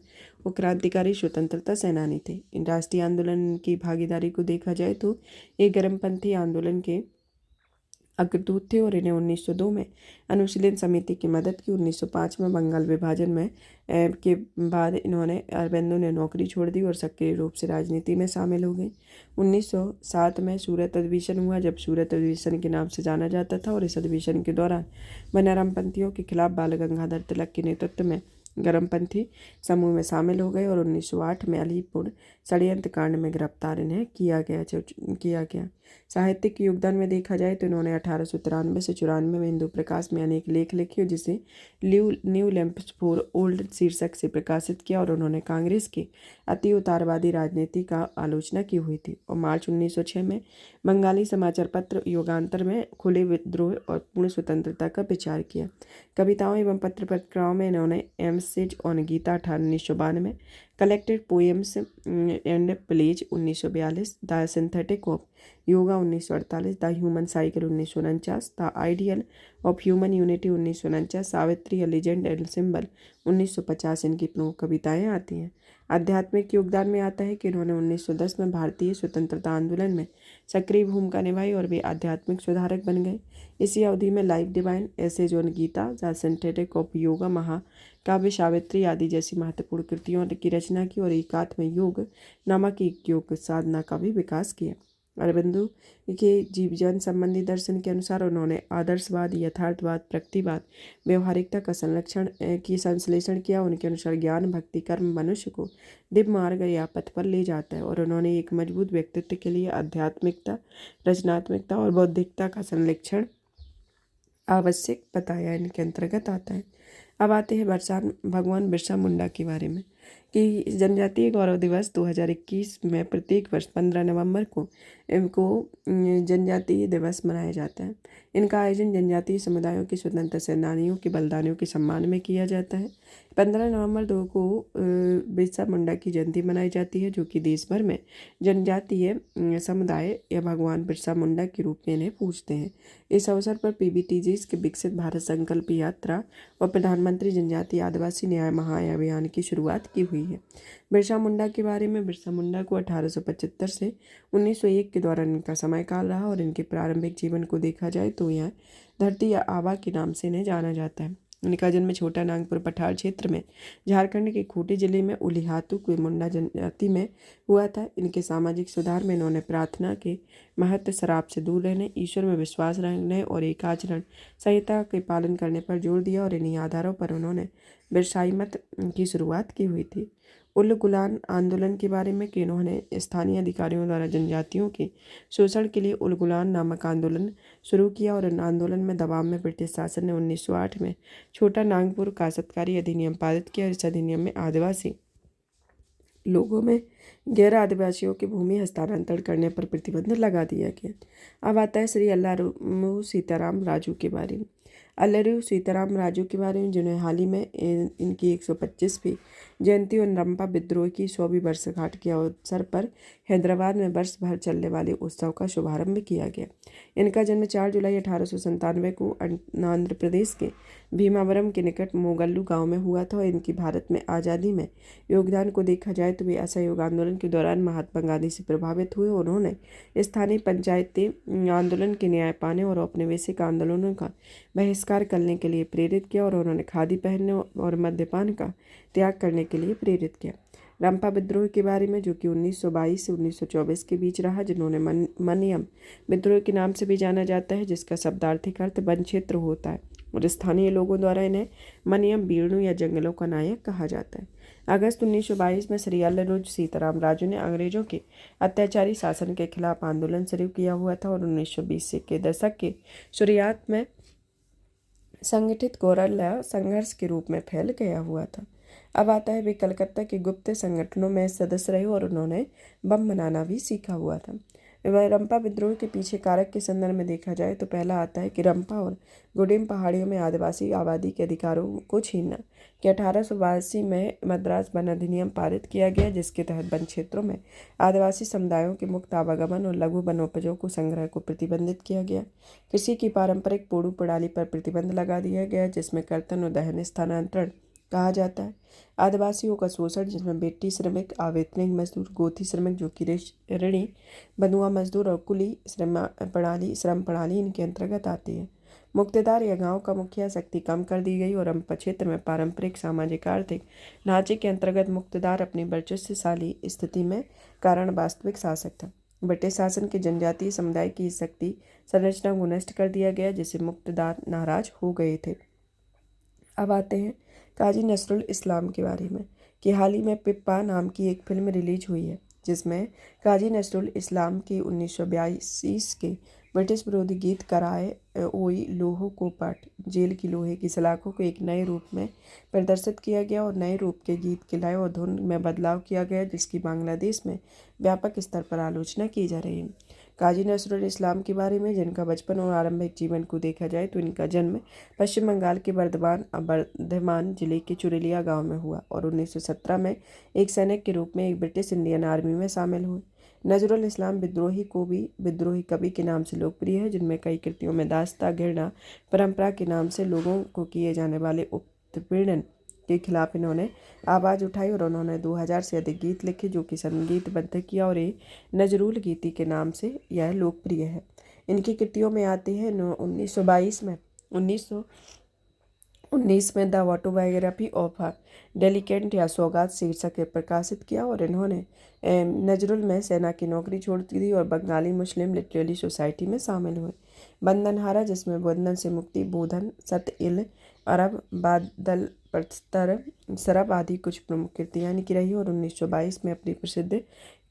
और क्रांतिकारी स्वतंत्रता सेनानी थे। इन राष्ट्रीय आंदोलन की भागीदारी को देखा जाए तो ये गर्मपंथी आंदोलन के अग्रदूत थे और इन्हें 1902 में अनुशीलन समिति की मदद की। 1905 में बंगाल विभाजन में के बाद इन्होंने अरबिंदो ने नौकरी छोड़ दी और सक्रिय रूप से राजनीति में शामिल हो गए। 1907 में सूरत अधिवेशन हुआ, जब सूरत अधिवेशन के नाम से जाना जाता था, और इस अधिवेशन के दौरान बनारमपंथियों के खिलाफ बाल गंगाधर तिलक के नेतृत्व में गर्मपंथी समूह में शामिल हो गए और 1908 में अलीपुर षड्यंत्र कांड में गिरफ्तार इन्हें किया गया। साहित्यिक योगदान में देखा जाए तो इन्होंने 1893 से 94 में हिंदू प्रकाश में अनेक लेख लिखे, जिसे न्यू लैंप्स फॉर ओल्ड शीर्षक से प्रकाशित किया, और उन्होंने कांग्रेस की अति उदारवादी राजनीति का आलोचना की हुई थी। और मार्च 1906 में बंगाली समाचार पत्र युगांतर में खुले विद्रोह और पूर्ण स्वतंत्रता का प्रचार किया। कविताओं एवं पत्र पत्रिकाओं में इन्होंने essays on Gita 1992, collected poems and plays 1942, the synthetic of yoga 1948, the human cycle 1949, the ideal of human unity 1949, Savitri, a legend and symbol 1950 इनकी प्रमुख कविताएं आती हैं। आध्यात्मिक योगदान में आता है कि इन्होंने 1910 में भारतीय स्वतंत्रता आंदोलन में सक्रिय भूमिका निभाई और वे आध्यात्मिक सुधारक बन गए। इसी अवधि में life divine, essays on Gita, the synthetic of yoga, महाकाव्य सावित्री आदि जैसी महत्वपूर्ण कृतियों की रचना की और एकात्म योग नामक एक योग साधना का भी विकास किया। अरबिंदो के जीवन संबंधी दर्शन के अनुसार उन्होंने आदर्शवाद, यथार्थवाद, प्रकृतिवाद, व्यवहारिकता का संश्लेषण किया। उनके अनुसार ज्ञान, भक्ति, कर्म मनुष्य को दिव्य मार्ग या पथ पर ले जाता है, और उन्होंने एक मजबूत व्यक्तित्व के लिए आध्यात्मिकता, रचनात्मकता और बौद्धिकता का संरक्षण आवश्यक बताया इनके अंतर्गत आता है। अब आते हैं भगवान बिरसा मुंडा के बारे में कि जनजातीय गौरव दिवस 2021 में प्रत्येक वर्ष 15 नवंबर को इनको जनजातीय दिवस मनाया जाता है। इनका आयोजन जनजातीय समुदायों के स्वतंत्रता सेनानियों के बलिदानियों के सम्मान में किया जाता है। 15 नवंबर 2 को बिरसा मुंडा की जयंती मनाई जाती है, जो कि देश भर में जनजातीय समुदाय या भगवान बिरसा मुंडा के रूप में इन्हें पूजते हैं। इस अवसर पर पीबीटीजी के विकसित भारत संकल्प यात्रा और प्रधानमंत्री जनजातीय आदिवासी न्याय महाअभियान की शुरुआत की हुई है। बिरसा मुंडा के बारे में, बिरसा मुंडा को 1875 से 1901 के दौरान इनका समय काल रहा, और इनके प्रारंभिक जीवन को देखा जाए तो यह धरती या आबा के नाम से इन्हें जाना जाता है। इनका जन्म छोटा नागपुर पठार क्षेत्र में झारखंड के खूंटी जिले में उलिहातू के मुंडा जनजाति में हुआ था। इनके सामाजिक सुधार में इन्होंने प्रार्थना के महत्व, शराब से दूर रहने, ईश्वर में विश्वास रखने और एक आचरण संहिता के पालन करने पर जोर दिया, और इन्हीं आधारों पर उन्होंने बिरसाई मत की शुरुआत की हुई थी। उलगुलान आंदोलन के बारे में कि इन्होंने स्थानीय अधिकारियों द्वारा जनजातियों के शोषण के लिए उलगुलान नामक आंदोलन शुरू किया, और इन आंदोलन में दबाव में ब्रिटिश शासन ने 1908 में छोटा नागपुर काश्तकारी अधिनियम पारित किया। इस अधिनियम में आदिवासी लोगों में गैर आदिवासियों की भूमि हस्तांतरण करने पर प्रतिबंध लगा दिया गया। अब आता है श्री अल्लारू सीताराम राजू के बारे में। अल्लारू सीताराम राजू के बारे में, जिन्हें हाल ही में इनकी 125वीं जयंती और रंपा विद्रोह की 100वीं वर्षगांठ के अवसर पर हैदराबाद में वर्ष भर चलने वाले उत्सव का शुभारंभ किया गया। इनका जन्म 4 जुलाई 1897 को आंध्र प्रदेश के भीमावरम के निकट मोगल्लू गांव में हुआ था। और इनकी भारत में आज़ादी में योगदान को देखा जाए तो वे असहयोग आंदोलन के दौरान महात्मा गांधी से प्रभावित हुए। उन्होंने स्थानीय पंचायती आंदोलन के न्याय पाने और औपनिवेशिक आंदोलनों का बहिष्कार करने के लिए प्रेरित किया, और उन्होंने खादी पहनने और मद्यपान का त्याग करने के लिए प्रेरित किया। रंपा विद्रोह के बारे में, जो कि 1922 से 1924 के बीच रहा, जिन्होंने मनियम विद्रोह के नाम से भी जाना जाता है, जिसका शब्दार्थिक अर्थ वन क्षेत्र होता है, और स्थानीय लोगों द्वारा इन्हें मनियम बीड़ू या जंगलों का नायक कहा जाता है। अगस्त 1922 में श्री अल्लारू सीताराम राजू ने अंग्रेजों के अत्याचारी शासन के खिलाफ आंदोलन शुरू किया हुआ था, और 1920 के दशक के शुरुआत में संगठित गौरला संघर्ष के रूप में फैल गया हुआ था। अब आता है, वे कलकत्ता के गुप्त संगठनों में सदस्य रहे और उन्होंने बम बनाना भी सीखा हुआ था। वह रंपा विद्रोह के पीछे कारक के संदर्भ में देखा जाए तो पहला आता है कि रंपा और गुडिम पहाड़ियों में आदिवासी आबादी के अधिकारों को छीनना कि 1882 में मद्रास वन अधिनियम पारित किया गया, जिसके तहत वन क्षेत्रों में आदिवासी समुदायों के मुक्त आवागमन और लघु वनोपजों को संग्रह को प्रतिबंधित किया गया। कृषि की पारंपरिक पोड़ू प्रणाली पर प्रतिबंध लगा दिया गया, जिसमें कर्तन और दहन स्थानांतरण कहा जाता है। आदिवासियों का शोषण, जिसमें बेटी श्रमिक, आवेतनिक मजदूर, गोथी श्रमिक जो कि ऋणी, बंधुआ मजदूर और कुली श्रम प्रणाली इनके अंतर्गत आती है। मुक्तेदार या गांव का मुखिया शक्ति कम कर दी गई और रंपा क्षेत्र में पारंपरिक सामाजिक आर्थिक ढांचे के अंतर्गत मुक्तेदार अपनी वर्चस्वशाली स्थिति में कारण वास्तविक शासक था। ब्रिटिश शासन के जनजातीय समुदाय की शक्ति संरचना को नष्ट कर दिया गया, जिससे मुक्तेदार नाराज हो गए थे। अब आते हैं काजी नसरुल इस्लाम के बारे में कि हाल ही में पिप्पा नाम की एक फिल्म रिलीज हुई है, जिसमें काजी नसरुल इस्लाम के 1982 के ब्रिटिश विरोधी गीत कराए ओई लोहो को पट जेल की लोहे की सलाखों को एक नए रूप में प्रदर्शित किया गया और नए रूप के गीत के लय और धुन में बदलाव किया गया, जिसकी बांग्लादेश में व्यापक स्तर पर आलोचना की जा रही है। काजी नसरुल इस्लाम के बारे में, जिनका बचपन और आरंभिक जीवन को देखा जाए तो इनका जन्म पश्चिम बंगाल के बर्धमान जिले के चुरेलिया गांव में हुआ और 1917 में एक सैनिक के रूप में एक ब्रिटिश इंडियन आर्मी में शामिल हुए। नजरुल इस्लाम विद्रोही कवि के नाम से लोकप्रिय है, जिनमें कई कृतियों में दास्ता घृणा परंपरा के नाम से लोगों को किए जाने वाले उत्पीड़न के खिलाफ इन्होंने आवाज़ उठाई और उन्होंने 2000 से अधिक गीत लिखे, जो कि संगीतबद्ध किया और ये नजरुल गीति के नाम से यह लोकप्रिय है। इनकी कृतियों में आती है 1919 में द ऑटोबायोग्राफी ऑफ अ डेलिकेंट या सौगात शीर्षक से प्रकाशित किया और इन्होंने नजरुल में सेना की नौकरी छोड़ दी और बंगाली मुस्लिम लिटरेरी सोसाइटी में शामिल हुए। बंधनहारा, जिसमें बंधन से मुक्ति, बोधन, सत इल अरब, बादल प्रस्तर, सरब आदि कुछ प्रमुख कृतियाँ इनकी रही और 1922 में अपनी प्रसिद्ध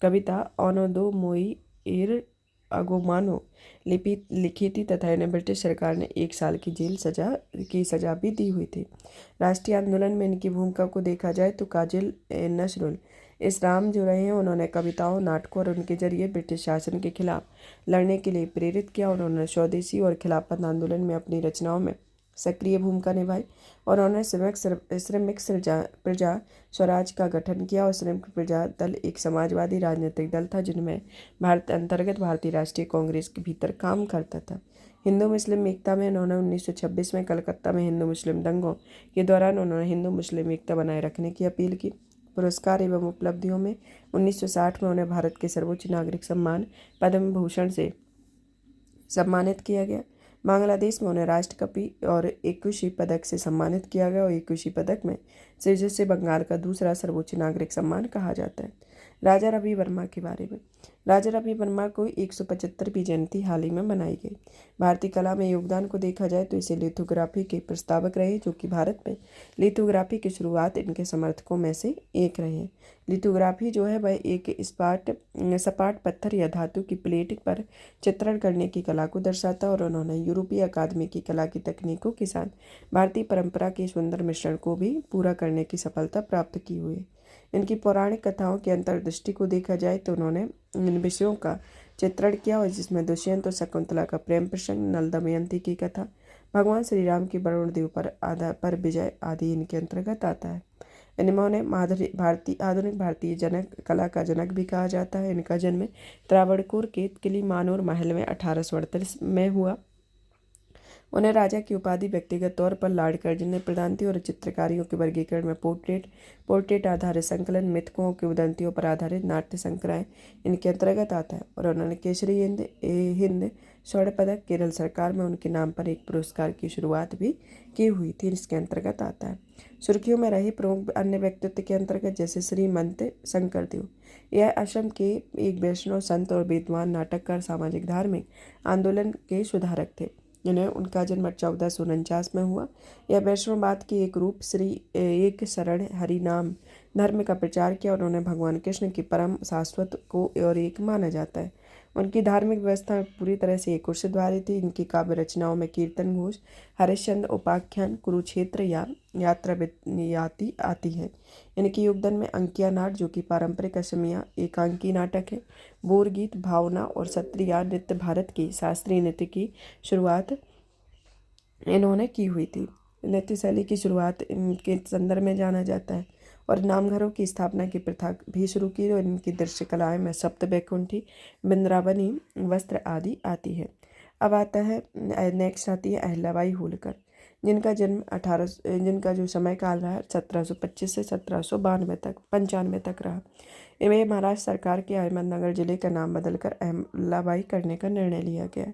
कविता ओनोदो मोई एर अगोमानो लिखी थी तथा इन्हें ब्रिटिश सरकार ने 1 साल की जेल की सजा भी दी हुई थी। राष्ट्रीय आंदोलन में इनकी भूमिका को देखा जाए तो काजिल नसरुल इस्लाम जो रहे हैं, उन्होंने कविताओं, नाटकों और उनके जरिए ब्रिटिश शासन के खिलाफ लड़ने के लिए प्रेरित किया और उन्होंने स्वदेशी और खिलाफत आंदोलन में अपनी रचनाओं में सक्रिय भूमिका निभाई और उन्होंने श्रमिक प्रजा स्वराज का गठन किया और श्रमिक प्रजा दल एक समाजवादी राजनीतिक दल था, जिनमें भारतीय राष्ट्रीय कांग्रेस के भीतर काम करता था। हिंदू मुस्लिम एकता में इन्होंने 1926 में कलकत्ता में हिंदू मुस्लिम दंगों के दौरान उन्होंने हिंदू मुस्लिम एकता बनाए रखने की अपील की। पुरस्कार एवं उपलब्धियों में 1960 में उन्हें भारत के सर्वोच्च नागरिक सम्मान पद्म भूषण से सम्मानित किया गया। बांग्लादेश में उन्हें राष्ट्रकवि और एकुशी पदक से सम्मानित किया गया और एकुशी पदक में जिसे बंगाल का दूसरा सर्वोच्च नागरिक सम्मान कहा जाता है। राजा रवि वर्मा के बारे में, राजा रवि वर्मा को 175वीं जयंती हाल ही में मनाई गई। भारतीय कला में योगदान को देखा जाए तो इसे लिथोग्राफी के प्रस्तावक रहे, जो कि भारत में लिथोग्राफी की शुरुआत इनके समर्थकों में से एक रहे। लिथोग्राफी जो है वह एक सपाट पत्थर या धातु की प्लेट पर चित्रण करने की कला को दर्शाता है और उन्होंने यूरोपीय अकादमी की कला की तकनीकों के साथ भारतीय परंपरा के सुंदर मिश्रण को भी पूरा करने की सफलता प्राप्त की हुई है। इनकी पौराणिक कथाओं की अंतर्दृष्टि को देखा जाए तो उन्होंने इन विषयों का चित्रण किया और जिसमें दुष्यंत और शकुंतला का प्रेम प्रसंग, नल दमयंती की कथा, भगवान श्री राम की वरुण देव पर विजय आदि इनके अंतर्गत आता है। इन्होंने आधुनिक भारतीय कला का जनक भी कहा जाता है। इनका जन्म त्रावणकोर के किलीमानूर महल में 1838 में हुआ। उन्हें राजा की उपाधि व्यक्तिगत तौर पर लॉर्ड कर्जन ने प्रदान की और चित्रकारियों के वर्गीकरण में पोर्ट्रेट आधारित संकलन, मिथकों की उदंतियों पर आधारित नाट्य संग्रह इनके अंतर्गत आता है और उन्होंने केसरी हिंद स्वर्ण पदक, केरल सरकार में उनके नाम पर एक पुरस्कार की शुरुआत भी की हुई थी, इसके अंतर्गत आता है। सुर्खियों में रहे प्रमुख अन्य व्यक्तित्व के अंतर्गत जैसे श्रीमंत शंकरदेव, यह असम के एक वैष्णव संत और विद्वान, नाटककार, सामाजिक धार्मिक आंदोलन के सुधारक थे। उनका जन्म 1449 में हुआ। यह वैष्णववाद की एक रूप एक शरण हरि नाम धर्म का प्रचार किया और उन्होंने भगवान कृष्ण की परम शाश्वत को और एक माना जाता है। उनकी धार्मिक व्यवस्था पूरी तरह से एक द्वारी थी। इनकी काव्य रचनाओं में कीर्तन घोष, हरिश्चंद्र उपाख्यान, कुरुक्षेत्र या यात्रा आती आती है। इनके योगदान में अंकिया नाट जो कि पारंपरिक असमिया एकांकी नाटक है, बोरगीत, भावना और सत्रिया नृत्य भारत की शास्त्रीय नृत्य की शुरुआत इन्होंने की हुई थी। नृत्य शैली की शुरुआत इनके संदर्भ में जाना जाता है और नामघरों की स्थापना की प्रथा भी शुरू की और इनकी दृश्य कलाएं में सप्त बैकुंठी, बिंद्रावनी, वस्त्र आदि आती है। अब आता है नेक्स्ट आती है अहिल्याबाई होलकर, जिनका जो समय काल रहा 1725 से 1795 तक रहा। इन्हें महाराष्ट्र सरकार के अहमदनगर जिले का नाम बदलकर अहिल्याबाई करने का निर्णय लिया गया।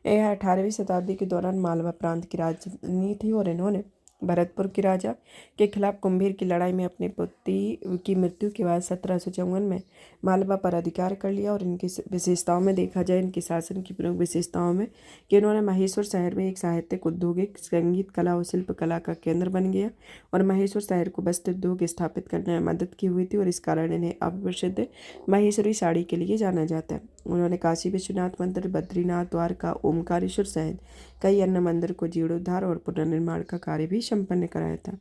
यह 18वीं शताब्दी के दौरान मालवा प्रांत की राजधानी थी और इन्होंने भरतपुर के राजा के खिलाफ कुंभीर की लड़ाई में अपने पुत्री की मृत्यु के बाद 1754 में मालवा पर अधिकार कर लिया। और इनकी विशेषताओं में देखा जाए, इनके शासन की प्रमुख विशेषताओं में कि इन्होंने महेश्वर शहर में एक साहित्यिक, औद्योगिक, संगीत, कला और शिल्प कला का केंद्र बन गया और महेश्वर शहर को वस्त्र उद्योग स्थापित करने में मदद की हुई थी और इस कारण इन्हें अब प्रसिद्ध महेश्वरी साड़ी के लिए जाना जाता है। उन्होंने काशी विश्वनाथ मंदिर, बद्रीनाथ, द्वारका, ओमकारेश्वर सहित कई अन्य मंदिर को जीर्णोद्धार और पुनर्निर्माण का कार्य भी संपन्न कराया था।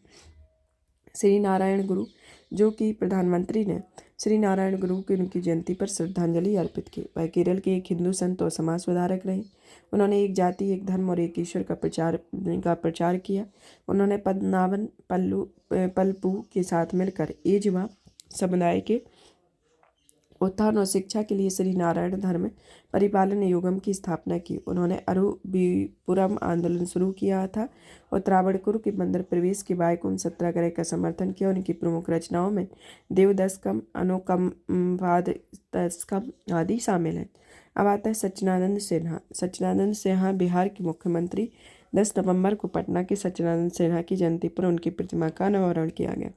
श्री नारायण गुरु जो कि प्रधानमंत्री ने श्री नारायण गुरु की उनकी जयंती पर श्रद्धांजलि अर्पित की। वह केरल के एक हिंदू संत और समाज सुधारक रहे। उन्होंने एक जाति, एक धर्म और एक ईश्वर का प्रचार किया। उन्होंने पद्मनाभन पल्पू के साथ मिलकर एजवा समुदाय के उत्थान और शिक्षा के लिए श्री नारायण धर्म परिपालन योगम की स्थापना की। उन्होंने अरुबीपुरम आंदोलन शुरू किया था और त्रावणकोर के मंदिर प्रवेश के बायकुंभ सत्याग्रह का समर्थन किया। उनकी प्रमुख रचनाओं में देवदशकम, अनुकंपादशकम आदि शामिल हैं। अब आता है सच्चिदानंद सिन्हा। सच्चिदानंद सिन्हा बिहार के मुख्यमंत्री। 10 नवंबर को पटना के सच्चिदानंद सिन्हा की जयंती पर उनकी प्रतिमा का अनावरण किया गया।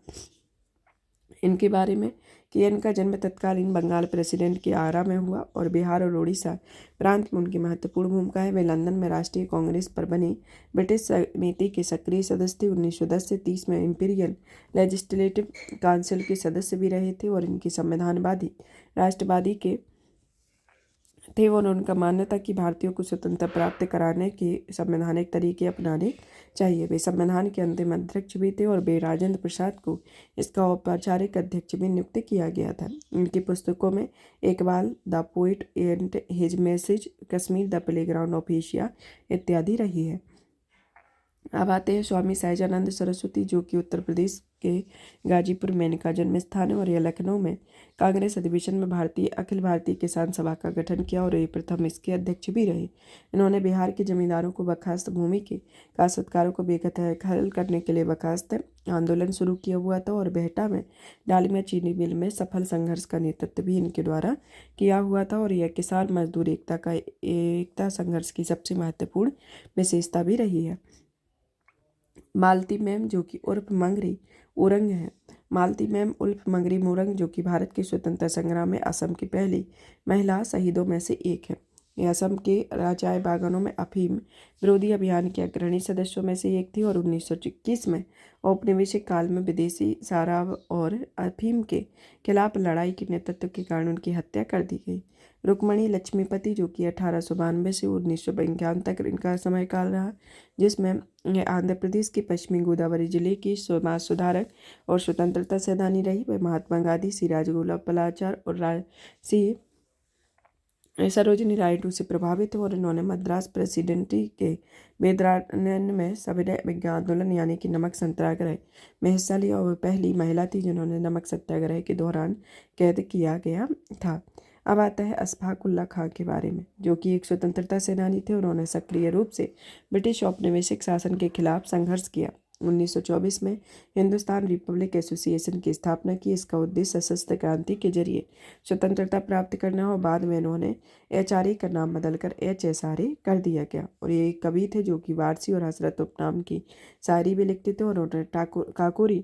इनके बारे में कि इनका जन्म तत्कालीन बंगाल प्रेसिडेंट के आरा में हुआ और बिहार और उड़ीसा प्रांत में उनकी महत्वपूर्ण भूमिका है। वे लंदन में राष्ट्रीय कांग्रेस पर बनी ब्रिटिश समिति के सक्रिय सदस्य थे। 1910 से 30 में इंपीरियल लेजिस्लेटिव काउंसिल के सदस्य भी रहे थे और इनकी संविधानवादी राष्ट्रवादी के थे और उनका मानना था कि भारतीयों को स्वतंत्रता प्राप्त कराने के संवैधानिक तरीके अपनाने चाहिए। वे संविधान के अंतिम अध्यक्ष भी थे और वे राजेंद्र प्रसाद को इसका औपचारिक अध्यक्ष भी नियुक्त किया गया था। इनकी पुस्तकों में Iqbal, the poet and his message, Kashmir, the playground of Asia इत्यादि रही है। अब आते हैं स्वामी सहजानंद सरस्वती जो कि उत्तर प्रदेश के गाजीपुर में इनका जन्म स्थान है और यह लखनऊ में कांग्रेस अधिवेशन में अखिल भारतीय किसान सभा का गठन किया और ये प्रथम इसके अध्यक्ष भी रहे। इन्होंने बिहार के जमींदारों को बर्खास्त भूमि के काश्तकारों को बेदखल करने के लिए बर्खास्त आंदोलन शुरू किया हुआ था और बेहटा में डालमिया चीनी मिल में सफल संघर्ष का नेतृत्व भी इनके द्वारा किया हुआ था और यह किसान मजदूर एकता संघर्ष की सबसे महत्वपूर्ण विशेषता भी रही है। मालती मैम जो कि उर्फ मंगरी ओरंग है। मालती मैम उर्फ मंगरी मोरंग जो कि भारत के स्वतंत्रता संग्राम में असम की पहली महिला शहीदों में से एक है। ये असम के राजाए बागानों में अफीम विरोधी अभियान के अग्रणी सदस्यों में से एक थी और 1921 में औपनिवेशिक काल में विदेशी शराब और अफीम के खिलाफ लड़ाई के नेतृत्व के कारण उनकी हत्या कर दी गई। रुक्मणी लक्ष्मीपति जो कि 1892 से 1951 तक इनका समय काल रहा, जिसमें आंध्र प्रदेश के पश्चिमी गोदावरी जिले की समाज सुधारक और स्वतंत्रता सेनानी रही। वह महात्मा गांधी, श्री राजगोपालाचारी और सरोजिनी नायडू से प्रभावित हो और इन्होंने मद्रास प्रेसिडेंसी के वेदारण्य में सविनय विज्ञान आंदोलन यानी कि नमक सत्याग्रह में हिस्सा लिया और वह पहली महिला थी जिन्होंने नमक सत्याग्रह के दौरान कैद किया गया था। अब आता है अशफाक उल्लाह खां के बारे में जो कि एक स्वतंत्रता सेनानी थे। उन्होंने सक्रिय रूप से ब्रिटिश औपनिवेशिक शासन के खिलाफ संघर्ष किया। 1924 में हिंदुस्तान रिपब्लिक एसोसिएशन की स्थापना की। इसका उद्देश्य सशस्त्र क्रांति के जरिए स्वतंत्रता प्राप्त करना और बाद में इन्होंने HRA का नाम बदलकर HSRA कर दिया गया। और ये एक कवि थे जो कि वारसी और हसरत उपनाम की शायरी भी लिखते थे और उन्हें काकोरी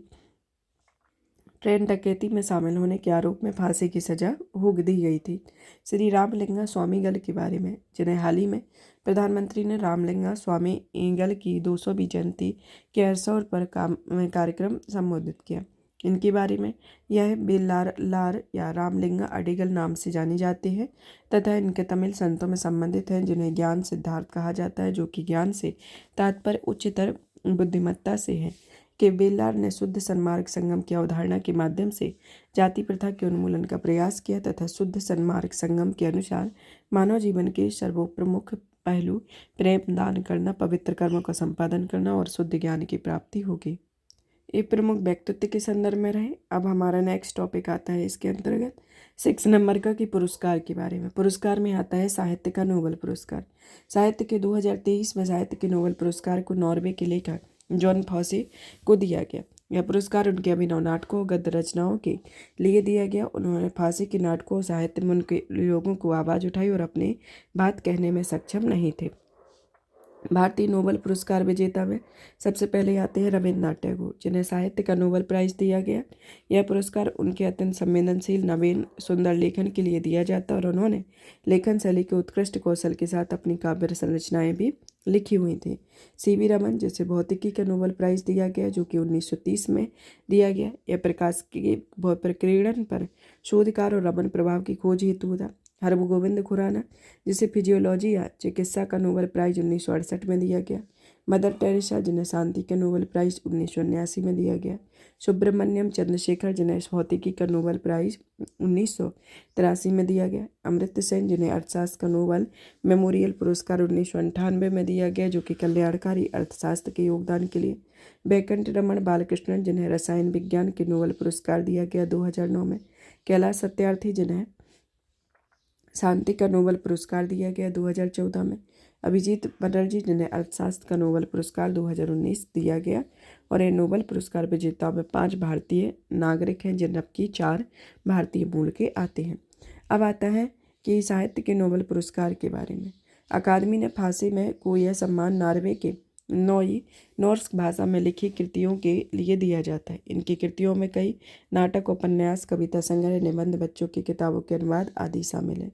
ट्रेन डकैती में शामिल होने के आरोप में फांसी की सजा भोग दी गई थी। श्री रामलिंगा स्वामीगल के बारे में जिन्हें हाल ही में प्रधानमंत्री ने रामलिंगा स्वामीगल की 200वीं जयंती के अवसर पर कार्यक्रम संबोधित किया। इनके बारे में, यह बेल्लार या रामलिंगा अडिगल नाम से जानी जाती है तथा इनके तमिल संतों में संबंधित हैं, जिन्हें ज्ञान सिद्धार्थ कहा जाता है, जो कि ज्ञान से तात्पर्य उच्चतर बुद्धिमत्ता से है। कि बेल्लार ने शुद्ध सन्मार्ग संगम की अवधारणा के माध्यम से जाति प्रथा के उन्मूलन का प्रयास किया तथा शुद्ध सन्मार्ग संगम के अनुसार मानव जीवन के सर्वप्रमुख पहलू प्रेम दान करना, पवित्र कर्मों का संपादन करना और शुद्ध ज्ञान की प्राप्ति होगी। ये प्रमुख व्यक्तित्व के संदर्भ में रहे। अब हमारा नेक्स्ट टॉपिक आता है इसके अंतर्गत 6 नंबर का कि पुरस्कार के बारे में। पुरस्कार में आता है साहित्य का नोबेल पुरस्कार। साहित्य के 2023 में साहित्य के नोबेल पुरस्कार को नॉर्वे के लेखक जॉन फॉसे को दिया गया। यह पुरस्कार उनके अभिनव नाटकों गद्य रचनाओं के लिए दिया गया। उन्होंने फांसी के नाटकों और साहित्य में उनके लोगों को आवाज़ उठाई और अपने बात कहने में सक्षम नहीं थे। भारतीय नोबेल पुरस्कार विजेता में सबसे पहले आते हैं रविन्द्रनाथ टैगोर, जिन्हें साहित्य का नोबेल प्राइज़ दिया गया। यह पुरस्कार उनके अत्यंत संवेदनशील नवीन सुंदर लेखन के लिए दिया जाता है और उन्होंने लेखन शैली के उत्कृष्ट कौशल के साथ अपनी काव्य संरचनाएं भी लिखी हुई थी। सीवी रमन, जिसे भौतिकी का नोबेल प्राइज़ दिया गया, जो कि 1930 में दिया गया। यह प्रकाश के प्रकीर्णन पर शोधकार और रमन प्रभाव की खोज हेतु था। हरगोविंद खुराना, जिसे फिजियोलॉजी या चिकित्सा का नोबेल प्राइज़ 1968 में दिया गया। मदर टेरेसा, जिन्हें शांति का नोबेल प्राइज़ 1979 में दिया गया। सुब्रमण्यम चंद्रशेखर, जिन्हें भौतिकी का नोबेल प्राइज़ 1983 में दिया गया। अमर्त्य सेन, जिन्हें अर्थशास्त्र का नोबेल मेमोरियल पुरस्कार 1998 में दिया गया, जो कि कल्याणकारी अर्थशास्त्र के योगदान के लिए। वैकुंठ रमण बालकृष्णन, जिन्हें रसायन विज्ञान के नोबेल पुरस्कार दिया गया 2009 में। कैलाश सत्यार्थी, जिन्हें शांति का नोबेल पुरस्कार दिया गया 2014 में। अभिजीत बनर्जी, जिन्हें अर्थशास्त्र का नोबेल पुरस्कार 2019 दिया गया। और ये नोबेल पुरस्कार विजेताओं में 5 भारतीय नागरिक हैं, जबकि 4 भारतीय मूल के आते हैं। अब आता है कि साहित्य के नोबेल पुरस्कार के बारे में। अकादमी ने फांसी में को यह सम्मान नॉर्वे के नॉर्स्क भाषा में लिखी कृतियों के लिए दिया जाता है। इनकी कृतियों में कई नाटक, उपन्यास, कविता संग्रह, निबंध, बच्चों की किताबों के अनुवाद आदि शामिल हैं।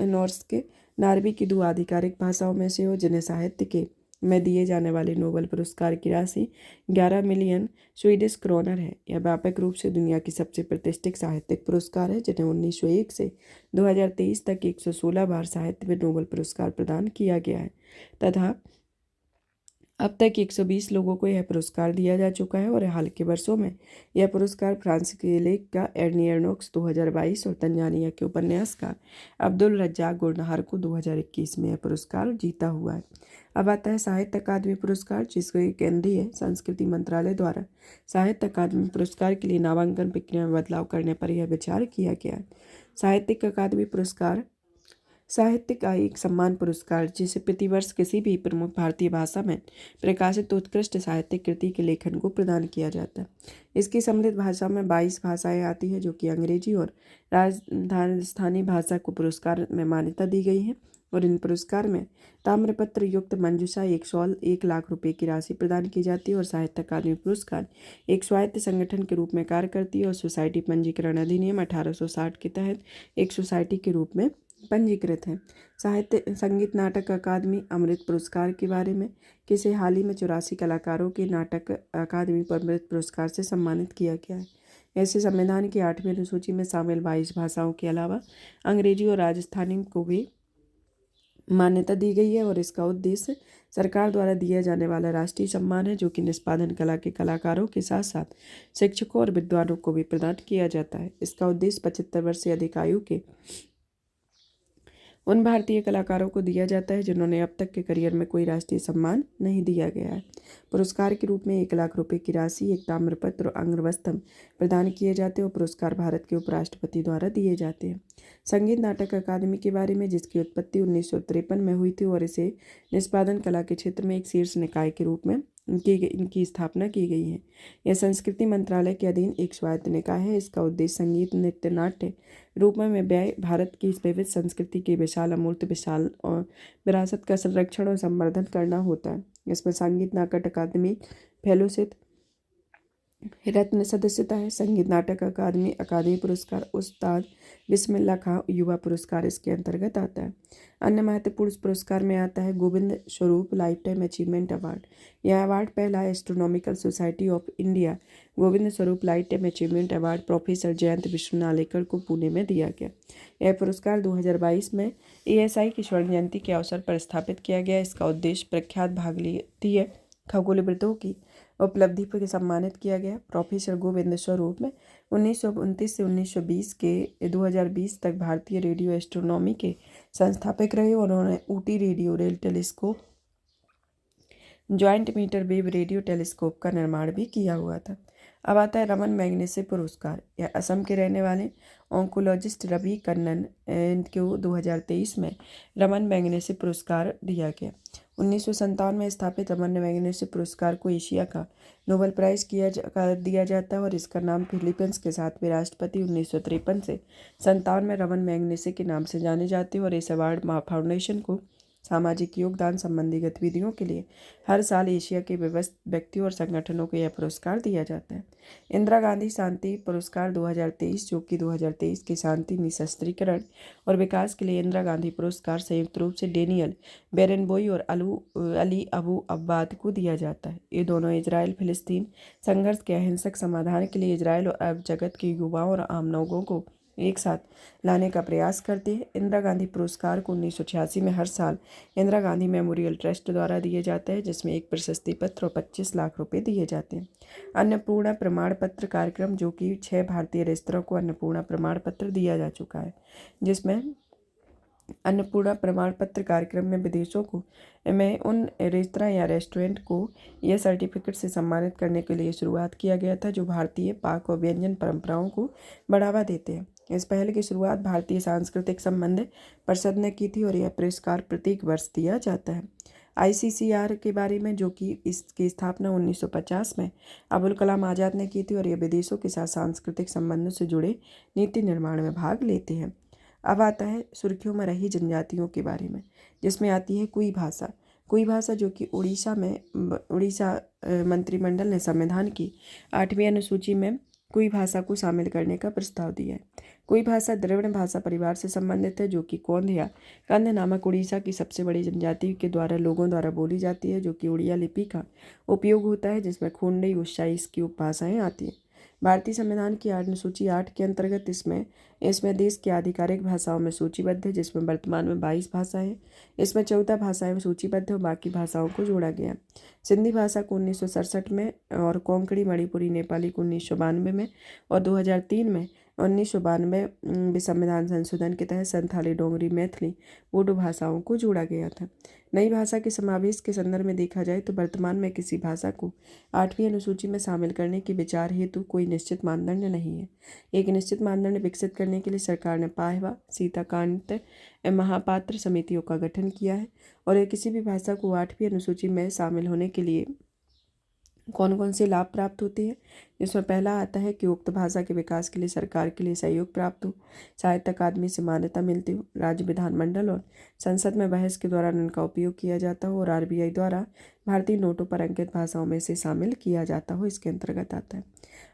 नॉर्स्क नॉर्वे की 2 आधिकारिक भाषाओं में से हो, जिन्हें साहित्य के में दिए जाने वाले नोबेल पुरस्कार की राशि 11 मिलियन स्वीडिश क्रोनर है। यह व्यापक रूप से दुनिया की सबसे प्रतिष्ठित साहित्यिक पुरस्कार है, जिन्हें 1901 से 2023 तक 116 बार साहित्य में नोबेल पुरस्कार प्रदान किया गया है तथा अब तक 120 लोगों को यह पुरस्कार दिया जा चुका है। और हाल के वर्षों में यह पुरस्कार फ्रांस के लेखक एर्नियर्नोक्स 2022 और तंजानिया के उपन्यासकार अब्दुल रज्जाक गुरनाहर को 2021 में यह पुरस्कार जीता हुआ है। अब आता है साहित्य अकादमी पुरस्कार, जिसको केंद्रीय संस्कृति मंत्रालय द्वारा साहित्य अकादमी पुरस्कार के लिए नामांकन प्रक्रिया में बदलाव करने पर यह विचार किया गया है। साहित्यिक अकादमी पुरस्कार साहित्य का एक सम्मान पुरस्कार, जिसे प्रतिवर्ष किसी भी प्रमुख भारतीय भाषा में प्रकाशित उत्कृष्ट साहित्यिक कृति के लेखन को प्रदान किया जाता है। इसकी सम्मिलित भाषा में 22 भाषाएं आती हैं, जो कि अंग्रेजी और राजस्थानी भाषा को पुरस्कार में मान्यता दी गई है। और इन पुरस्कार में ताम्रपत्र युक्त मंजूषा, एक शॉल, 1 लाख रुपए की राशि प्रदान की जाती है। और साहित्य अकादमी पुरस्कार एक स्वायत्त संगठन के रूप में कार्य करती है और सोसाइटी पंजीकरण अधिनियम 1860 के तहत एक सोसाइटी के रूप में पंजीकृत है। साहित्य संगीत नाटक अकादमी अमृत पुरस्कार के बारे में, किसे हाल ही में 84 कलाकारों के नाटक अकादमी पर अमृत पुरस्कार से सम्मानित किया गया है। ऐसे संविधान की 8वीं अनुसूची में शामिल 22 भाषाओं के अलावा अंग्रेजी और राजस्थानी को भी मान्यता दी गई है। और इसका उद्देश्य सरकार द्वारा दिया जाने वाला राष्ट्रीय सम्मान है, जो कि निष्पादन कला के कलाकारों के साथ साथ शिक्षकों और विद्वानों को भी प्रदान किया जाता है। इसका उद्देश्य 75 वर्ष से अधिक आयु के उन भारतीय कलाकारों को दिया जाता है जिन्होंने अब तक के करियर में कोई राष्ट्रीय सम्मान नहीं दिया गया है। पुरस्कार के रूप में 1 लाख रुपए की राशि, एक ताम्रपत्र और अंगवस्त्र प्रदान किए जाते हैं और पुरस्कार भारत के उपराष्ट्रपति द्वारा दिए जाते हैं। संगीत नाटक अकादमी के बारे में, जिसकी उत्पत्ति 1953 में हुई थी और इसे निष्पादन कला के क्षेत्र में एक शीर्ष निकाय के रूप में इनकी स्थापना की गई है। यह संस्कृति मंत्रालय के अधीन एक स्वायत्त निकाय है। इसका उद्देश्य संगीत, नृत्य, नाट्य रूप में व्यय, भारत की विविध संस्कृति की विशाल अमूर्त विशाल और विरासत का संरक्षण और संवर्धन करना होता है। इसमें संगीत नाटक अकादमी फेलोशिप रत्न सदस्यता है। संगीत नाटक अकादमी अकादमी पुरस्कार उस्ताद बिस्मिल्लाह खां युवा पुरस्कार इसके अंतर्गत आता है। अन्य महत्वपूर्ण पुरस्कार में आता है Govind Swarup lifetime achievement award. यह अवार्ड पहला Astronomical Society of India Govind Swarup lifetime achievement award professor Jayant Vishnu Narlikar को पुणे में दिया गया। यह पुरस्कार 2022 में ASI की स्वर्ण जयंती के अवसर पर स्थापित किया गया। इसका उद्देश्य प्रख्यात भारतीय खगोलविदों की उपलब्धि पर सम्मानित किया गया। प्रोफेसर गोविंद स्वरूप में 1929 से 1920 के 2020 तक भारतीय रेडियो एस्ट्रोनॉमी के संस्थापक रहे। उन्होंने Ooty radio rail telescope joint metre wave radio telescope का निर्माण भी किया हुआ था। अब आता है रमन मैग्सेसे पुरस्कार। यह असम के रहने वाले ऑन्कोलॉजिस्ट रवि कन्नन को 2023 में रमन मैग्सेसे पुरस्कार दिया गया। 1957 में स्थापित रमन मैग्सेसे पुरस्कार को एशिया का नोबेल प्राइज दिया जाता है और इसका नाम फिलीपींस के 7वें राष्ट्रपति 1953 से 57 में रमन मैग्सेसे के नाम से जाने जाते हैं। और इस अवार्ड फाउंडेशन को सामाजिक योगदान संबंधी गतिविधियों के लिए हर साल एशिया के व्यक्तियों और संगठनों को यह पुरस्कार दिया जाता है। इंदिरा गांधी शांति पुरस्कार 2023 जो कि 2023 के शांति निशस्त्रीकरण और विकास के लिए इंदिरा गांधी पुरस्कार संयुक्त रूप से डेनियल बेरेनबोई और अली अबू अब्बाद को दिया जाता है। ये दोनों इजराइल फिलिस्तीन संघर्ष के अहिंसक समाधान के लिए इजराइल और अरब जगत के युवाओं और आम लोगों को एक साथ लाने का प्रयास करती है। इंदिरा गांधी पुरस्कार को 1986 में हर साल इंदिरा गांधी मेमोरियल ट्रस्ट द्वारा दिए जाते हैं, जिसमें एक प्रशस्ति पत्र और 25 लाख रुपए दिए जाते हैं। अन्नपूर्णा प्रमाण पत्र कार्यक्रम जो कि 6 भारतीय रेस्तरां को अन्नपूर्णा प्रमाण पत्र दिया जा चुका है, जिसमें अन्नपूर्णा प्रमाण पत्र कार्यक्रम में विदेशों को में उन रेस्तरां या रेस्टोरेंट को यह सर्टिफिकेट से सम्मानित करने के लिए शुरुआत किया गया था जो भारतीय पाक और व्यंजन परंपराओं को बढ़ावा देते हैं। इस पहल की शुरुआत भारतीय सांस्कृतिक संबंध परिषद ने की थी और यह पुरस्कार प्रत्येक वर्ष दिया जाता है। ICCR के बारे में जो कि इसकी स्थापना 1950 में अबुल कलाम आज़ाद ने की थी और यह विदेशों के साथ सांस्कृतिक संबंधों से जुड़े नीति निर्माण में भाग लेते हैं। अब आता है सुर्खियों में रही जनजातियों के बारे में, जिसमें आती है कुई भाषा। कुई भाषा जो कि उड़ीसा मंत्रिमंडल ने संविधान की 8वीं अनुसूची में कुई भाषा को शामिल करने का प्रस्ताव दिया है। कुई भाषा द्रविड़ भाषा परिवार से संबंधित है जो कि कोंद या कंध नामक उड़ीसा की सबसे बड़ी जनजाति के लोगों द्वारा बोली जाती है, जो कि उड़िया लिपि का उपयोग होता है, जिसमें खोंडी उषाई इसकी उपभाषाएँ आती हैं। भारतीय संविधान की अनुसूची 8 के अंतर्गत इसमें देश की आधिकारिक भाषाओं में सूचीबद्ध है, जिसमें वर्तमान में 22 भाषाएं हैं। इसमें 14 भाषाएं सूचीबद्ध और बाकी भाषाओं को जोड़ा गया। सिंधी भाषा को 1967 में और कोंकणी मणिपुरी नेपाली को 1992 में और 2003 में 1992 संविधान संशोधन के तहत संथाली डोंगरी मैथिली बोडो भाषाओं को जोड़ा गया था। नई भाषा के समावेश के संदर्भ में देखा जाए तो वर्तमान में किसी भाषा को 8वीं अनुसूची में शामिल करने के विचार हेतु कोई निश्चित मानदंड नहीं है। एक निश्चित मानदंड विकसित करने के लिए सरकार ने पाहवा सीताकांत महापात्र समितियों का गठन किया है और किसी भी भाषा को 8वीं अनुसूची में शामिल होने के लिए कौन कौन से लाभ प्राप्त होते हैं, जिसमें पहला आता है कि उक्त भाषा के विकास के लिए सरकार के लिए सहयोग प्राप्त हो, साहित्य अकादमी से मान्यता मिलती हो, राज्य विधानमंडल और संसद में बहस के दौरान उनका उपयोग किया जाता हो और RBI द्वारा भारतीय नोटों पर अंकित भाषाओं में से शामिल किया जाता हो, इसके अंतर्गत आता है।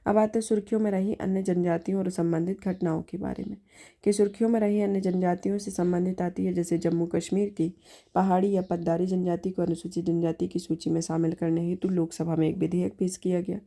अब आते हैं सुर्खियों में रही अन्य जनजातियों और संबंधित घटनाओं के बारे में कि सुर्खियों में रही अन्य जनजातियों से संबंधित आती है, जैसे जम्मू कश्मीर की पहाड़ी या पद्दारी जनजाति को अनुसूचित जनजाति की सूची में शामिल करने हेतु लोकसभा में एक विधेयक पेश किया गया।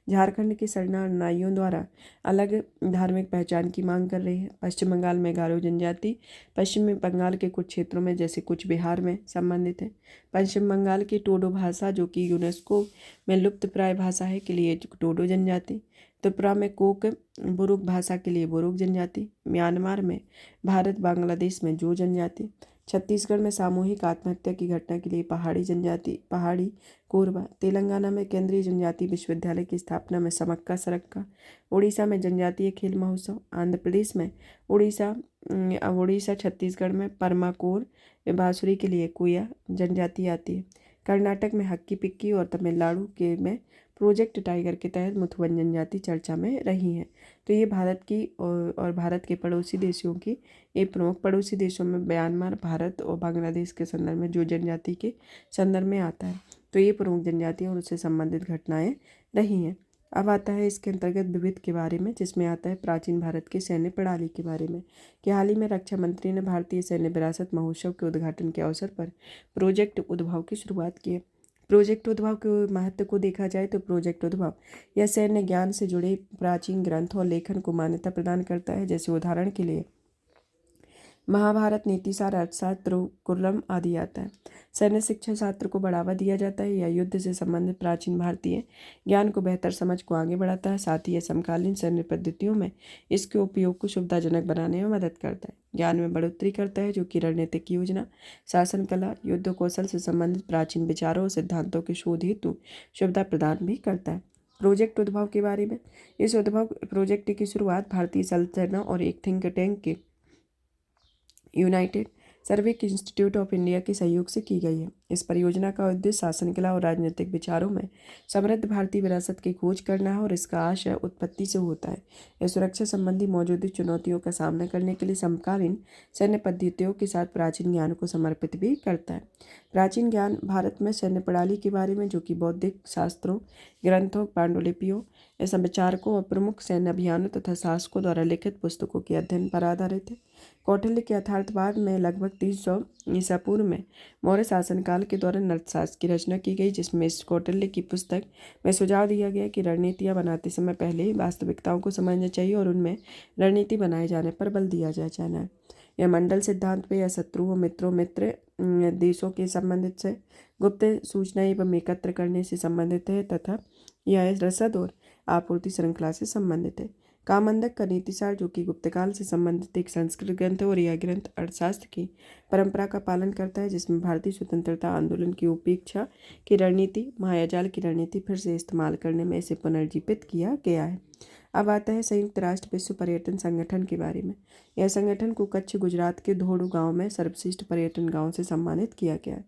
झारखंड के शरणार्थियों द्वारा अलग धार्मिक पहचान की मांग कर रही है। पश्चिम बंगाल में गारो जनजाति पश्चिम बंगाल के कुछ क्षेत्रों में जैसे कुछ बिहार में संबंधित है। पश्चिम बंगाल की टोडो भाषा जो कि यूनेस्को में लुप्त प्राय भाषा है के लिए टोडो जनजाति, त्रिपुरा में कोक बुरुक भाषा के लिए बुरुक जनजाति, म्यांमार में भारत बांग्लादेश में जो जनजाति, छत्तीसगढ़ में सामूहिक आत्महत्या की घटना के लिए पहाड़ी जनजाति पहाड़ी कोरबा, तेलंगाना में केंद्रीय जनजाति विश्वविद्यालय की स्थापना में समक्का सरक्का, उड़ीसा में जनजातीय खेल महोत्सव, आंध्र प्रदेश में उड़ीसा छत्तीसगढ़ में परमाकोर बांसुरी के लिए कुया जनजाति आती है, कर्नाटक में हक्की पिक्की और तमिलनाडु के में प्रोजेक्ट टाइगर के तहत मुथुवन जनजाति चर्चा में रही हैं। तो ये भारत की और भारत के पड़ोसी देशों की ये प्रमुख पड़ोसी देशों में म्यांमार, भारत और बांग्लादेश के संदर्भ में जो जनजाति के संदर्भ में आता है। तो ये प्रमुख जनजातियाँ और उससे संबंधित घटनाएं रही हैं। अब आता है इसके अंतर्गत विविध के बारे में, जिसमें आता है प्राचीन भारत की सैन्य प्रणाली के बारे में कि हाल ही में रक्षा मंत्री ने भारतीय सैन्य विरासत महोत्सव के उद्घाटन के अवसर पर प्रोजेक्ट उद्भव की शुरुआत की है। प्रोजेक्ट उद्भव के महत्व को देखा जाए तो प्रोजेक्ट उद्भव यह सैन्य ज्ञान से जुड़े प्राचीन ग्रंथों और लेखन को मान्यता प्रदान करता है। जैसे उदाहरण के लिए महाभारत, नीतिसार, अर्थशास्त्र, कुर्लम आदि आता है। सैन्य शिक्षा शास्त्र को बढ़ावा दिया जाता है। यह युद्ध से संबंधित प्राचीन भारतीय ज्ञान को बेहतर समझ को आगे बढ़ाता है। साथ ही यह समकालीन सैन्य पद्धतियों में इसके उपयोग को सुविधाजनक बनाने में मदद करता है। ज्ञान में बढ़ोतरी करता है, जो कि रणनीतिक योजना, शासन कला, युद्ध कौशल से संबंधित प्राचीन विचारों और सिद्धांतों के शोध हेतु सुविधा प्रदान भी करता है। प्रोजेक्ट उद्भव के बारे में, इस उद्भव प्रोजेक्ट की शुरुआत भारतीय थल सेना और एक थिंक टैंक के यूनाइटेड सर्विक इंस्टीट्यूट ऑफ इंडिया के सहयोग से की गई है। इस परियोजना का उद्देश्य शासन कला और राजनीतिक विचारों में समृद्ध भारतीय विरासत की खोज करना है और इसका आशय उत्पत्ति से होता है। यह सुरक्षा संबंधी मौजूदा चुनौतियों का सामना करने के लिए समकालीन सैन्य पद्धतियों के साथ प्राचीन ज्ञान को समर्पित भी करता है। प्राचीन ज्ञान भारत में सैन्य प्रणाली के बारे में, जो कि बौद्धिक शास्त्रों, ग्रंथों, पांडुलिपियों, विचारकों और प्रमुख सैन्य अभियानों तथा शासकों द्वारा लिखित पुस्तकों के अध्ययन पर आधारित है। कौटिल्य के यथार्थवाद में लगभग 300 ईसा पूर्व में मौर्य शासनकाल के दौरान अर्थशास्त्र की रचना की गई, जिसमें इस कौटिल्य की पुस्तक में सुझाव दिया गया कि रणनीतियाँ बनाते समय पहले ही वास्तविकताओं को समझना चाहिए और उनमें रणनीति बनाए जाने पर बल दिया जाना है। यह मंडल सिद्धांत पे या शत्रुओं, मित्रों, मित्र देशों के संबंधित से गुप्त सूचनाएं एवं एकत्र करने से संबंधित है तथा यह रसद और आपूर्ति श्रृंखला से संबंधित है। कामंदक का नीतिसार, जो कि गुप्तकाल से संबंधित एक संस्कृत ग्रंथ है और यह ग्रंथ अर्थशास्त्र की परंपरा का पालन करता है, जिसमें भारतीय स्वतंत्रता आंदोलन की उपेक्षा की रणनीति, मायाजाल की रणनीति फिर से इस्तेमाल करने में इसे पुनर्जीवित किया गया है। अब आता है संयुक्त राष्ट्र विश्व पर्यटन संगठन के बारे में। यह संगठन को कच्छ, गुजरात के धोर्डो गांव में सर्वश्रेष्ठ पर्यटन गांव से सम्मानित किया गया है।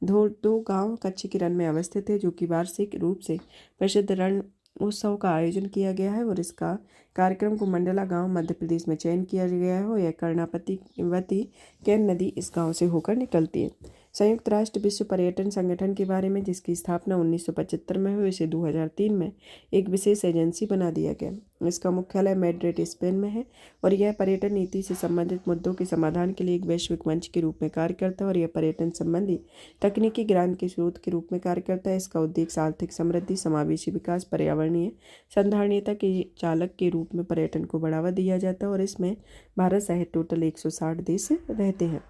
धोर्डो गांव कच्छ के रण में अवस्थित है, जो कि वार्षिक रूप से प्रसिद्ध रण उत्सव का आयोजन किया गया है और इसका कार्यक्रम को मंडला गांव मध्य प्रदेश में चयन किया गया है और यह कर्णापतिवती केन नदी इस गांव से होकर निकलती है। संयुक्त राष्ट्र विश्व पर्यटन संगठन के बारे में, जिसकी स्थापना 1975 में हुई, इसे 2003 में एक विशेष एजेंसी बना दिया गया। इसका मुख्यालय मैड्रिड, स्पेन में है और यह पर्यटन नीति से संबंधित मुद्दों के समाधान के लिए एक वैश्विक मंच के रूप में कार्य करता है और यह पर्यटन संबंधी तकनीकी ज्ञान के स्रोत के रूप में कार्य करता है। इसका उद्देश्य आर्थिक समृद्धि, समावेशी विकास, पर्यावरणीय संधारणीयता के चालक के रूप में पर्यटन को बढ़ावा दिया जाता है और इसमें भारत सहित टोटल 160 देश रहते हैं।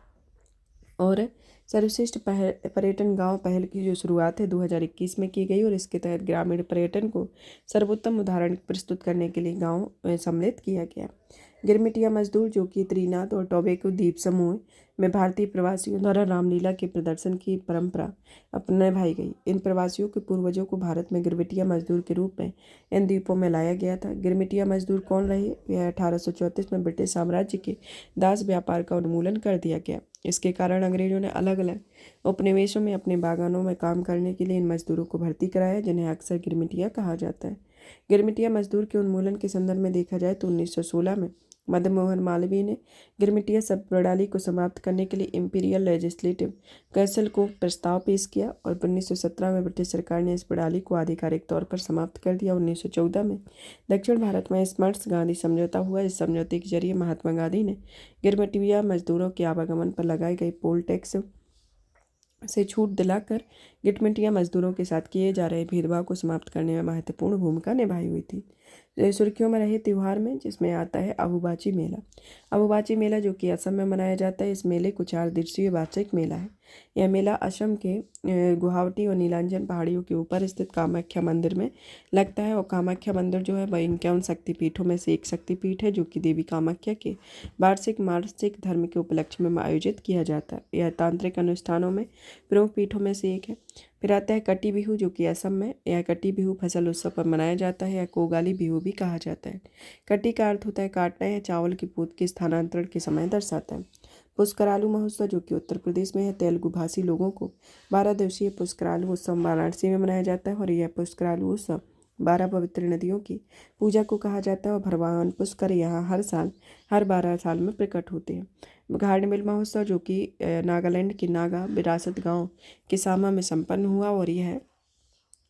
और सर्वश्रेष्ठ पर्यटन गांव पहल की जो शुरुआत है 2021 में की गई और इसके तहत ग्रामीण पर्यटन को सर्वोत्तम उदाहरण प्रस्तुत करने के लिए गांव सम्मिलित किया गया। गिरमिटिया मजदूर, जो कि त्रिनाद और टोबैको द्वीप समूह में भारतीय प्रवासियों द्वारा रामलीला के प्रदर्शन की परंपरा निभाई गई। इन प्रवासियों के पूर्वजों को भारत में गिरमिटिया मजदूर के रूप में इन द्वीपों में लाया गया था। गिरमिटिया मजदूर कौन रहे? यह 1834 में ब्रिटिश साम्राज्य के दास व्यापार का उन्मूलन कर दिया गया। इसके कारण अंग्रेजों ने अलग अलग उपनिवेशों में अपने बागानों में काम करने के लिए इन मजदूरों को भर्ती कराया, जिन्हें अक्सर गिरमिटिया कहा जाता है। गिरमिटिया मजदूर के उन्मूलन के संदर्भ में देखा जाए तो 1916 में मदन मोहन मालवीय ने गिरमिटिया सब प्रणाली को समाप्त करने के लिए इंपीरियल लेजिस्लेटिव काउंसिल को प्रस्ताव पेश किया और 1917 में ब्रिटिश सरकार ने इस प्रणाली को आधिकारिक तौर पर समाप्त कर दिया। 1914 में दक्षिण भारत में स्मर्ट्स गांधी समझौता हुआ। इस समझौते के जरिए महात्मा गांधी ने गिरमिटिया मजदूरों के आवागमन पर लगाए गए पोल टैक्स से छूट दिलाकर गिरमिटिया मजदूरों के साथ किए जा रहे भेदभाव को समाप्त करने में महत्वपूर्ण भूमिका निभाई हुई थी। सुर्खियों में रहे त्यौहार में, जिसमें आता है अबुबाची मेला। अबुबाची मेला, जो कि असम में मनाया जाता है, इस मेले को 4 दिवसीय वार्षिक मेला है। यह मेला असम के गुवाहाटी और नीलांचल पहाड़ियों के ऊपर स्थित कामाख्या मंदिर में लगता है और कामाख्या मंदिर जो है वह 51 शक्तिपीठों में से एक शक्तिपीठ है, जो कि देवी कामाख्या के वार्षिक मासिक धर्म के उपलक्ष्य में आयोजित किया जाता है। यह तांत्रिक अनुष्ठानों में प्रमुख पीठों में से एक है। फिर आता है कटी बिहू, जो कि असम में यह कटी बिहू फसल उत्सव पर मनाया जाता है या कोगाली बिहू भी कहा जाता है। कटी का अर्थ होता है काटना या चावल की पूत के स्थानांतरण के समय दर्शाता है। पुष्करालू महोत्सव, जो कि उत्तर प्रदेश में है, तेलुगु भाषी लोगों को 12 दिवसीय पुष्करालू उत्सव वाराणसी में मनाया जाता है और यह पुष्करालू उत्सव 12 पवित्र नदियों की पूजा को कहा जाता है और भगवान पुष्कर यहाँ हर 12 साल में प्रकट होते हैं। घाटमेल महोत्सव, जो कि नागालैंड के नागा विरासत गांव किसामा में संपन्न हुआ और यह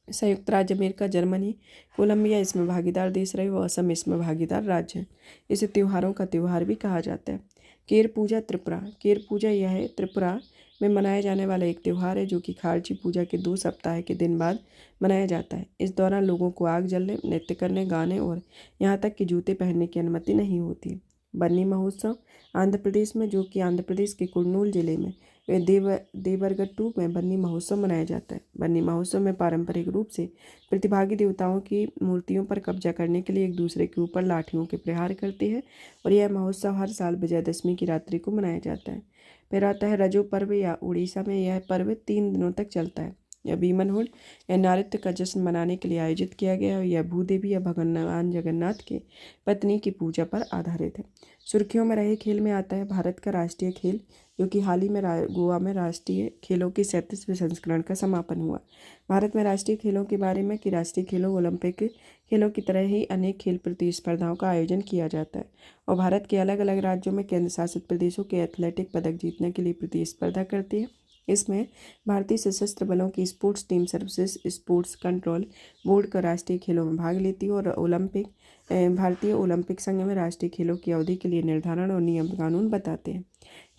संयुक्त राज्य अमेरिका, जर्मनी, कोलंबिया इसमें भागीदार देश रहे और असम इसमें भागीदार राज्य है। इसे त्योहारों का त्यौहार भी कहा जाता है। केर पूजा त्रिपुरा। केर पूजा यह है त्रिपुरा में मनाया जाने वाला एक त्यौहार है जो कि खारजी पूजा के 2 सप्ताह के दिन बाद मनाया जाता है। इस दौरान लोगों को आग जलने, नृत्य करने, गाने और यहाँ तक कि जूते पहनने की अनुमति नहीं होती। बन्नी महोत्सव आंध्र प्रदेश में, जो कि आंध्र प्रदेश के कुर्नूल जिले में देवरगट्टू में बन्नी महोत्सव मनाया जाता है। बन्नी महोत्सव में पारंपरिक रूप से प्रतिभागी देवताओं की मूर्तियों पर कब्जा करने के लिए एक दूसरे के ऊपर लाठियों के प्रहार करते हैं और यह महोत्सव हर साल विजयदशमी की रात्रि को मनाया जाता है। फिर आता है रजो पर्व, या उड़ीसा में यह पर्व 3 दिनों तक चलता है। यह बीमन या नारित्य का जश्न मनाने के लिए आयोजित किया गया और यह भूदेवी या भगवान जगन्नाथ के पत्नी की पूजा पर आधारित है। सुर्खियों में रहे खेल में आता है भारत का राष्ट्रीय खेल, जो कि हाल ही में गोवा में राष्ट्रीय खेलों के 37वें संस्करण का समापन हुआ। भारत में राष्ट्रीय खेलों के बारे में कि राष्ट्रीय खेलों ओलंपिक खेलों की तरह ही अनेक खेल प्रतिस्पर्धाओं का आयोजन किया जाता है और भारत के अलग अलग राज्यों में केंद्र शासित प्रदेशों के एथलेटिक पदक जीतने के लिए प्रतिस्पर्धा करती है। इसमें भारतीय सशस्त्र बलों की sports team services sports control board का राष्ट्रीय खेलों में भाग लेती है और भारतीय ओलंपिक संघ में राष्ट्रीय खेलों की अवधि के लिए निर्धारण और नियम कानून बताते हैं।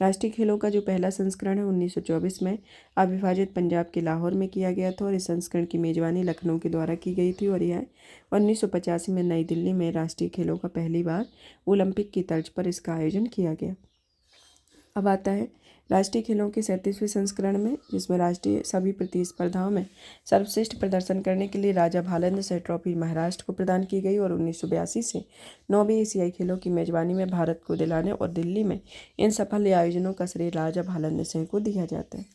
राष्ट्रीय खेलों का जो पहला संस्करण है 1924 में अविभाजित पंजाब के लाहौर में किया गया था और इस संस्करण की मेजबानी लखनऊ के द्वारा की गई थी और यह 1985 में नई दिल्ली में राष्ट्रीय खेलों का पहली बार ओलंपिक की तर्ज पर इसका आयोजन किया गया। अब आता है राष्ट्रीय खेलों के 37वें संस्करण में, जिसमें राष्ट्रीय सभी प्रतिस्पर्धाओं में सर्वश्रेष्ठ प्रदर्शन करने के लिए राजा भालंद शाह ट्रॉफी महाराष्ट्र को प्रदान की गई और 1982 से 9वें एशियाई खेलों की मेजबानी में भारत को दिलाने और दिल्ली में इन सफल आयोजनों का श्रेय राजा भालंद शाह को दिया जाता है।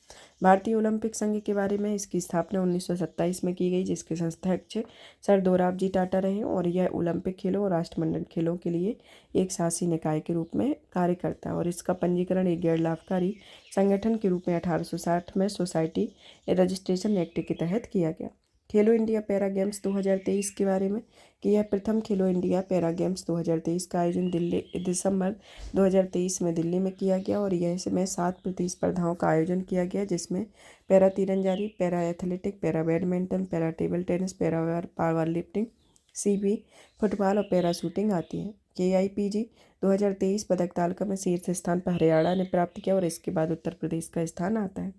भारतीय ओलंपिक संघ के बारे में, इसकी स्थापना 1927 में की गई, जिसके संस्थाध्यक्ष सर दोराबजी टाटा रहे और यह ओलंपिक खेलों और राष्ट्रमंडल खेलों के लिए एक शासी निकाय के रूप में कार्य करता है और इसका पंजीकरण एक गैर लाभकारी संगठन के रूप में 1860 में सोसाइटी रजिस्ट्रेशन एक्ट के तहत किया गया। खेलो इंडिया पैरा गेम्स 2023 के बारे में कि यह प्रथम खेलो इंडिया पैरा गेम्स 2023 का आयोजन दिसंबर 2023 में दिल्ली में किया गया और यह इसमें 7 प्रतिस्पर्धाओं का आयोजन किया गया, जिसमें पैरा तीरंदाजी, para athletic, para badminton, para table tennis, para power lifting, CB football और पैरा शूटिंग आती है। KIPG 2023 पदक तालिका में शीर्ष स्थान पर हरियाणा ने प्राप्त किया और इसके बाद उत्तर प्रदेश का स्थान आता है।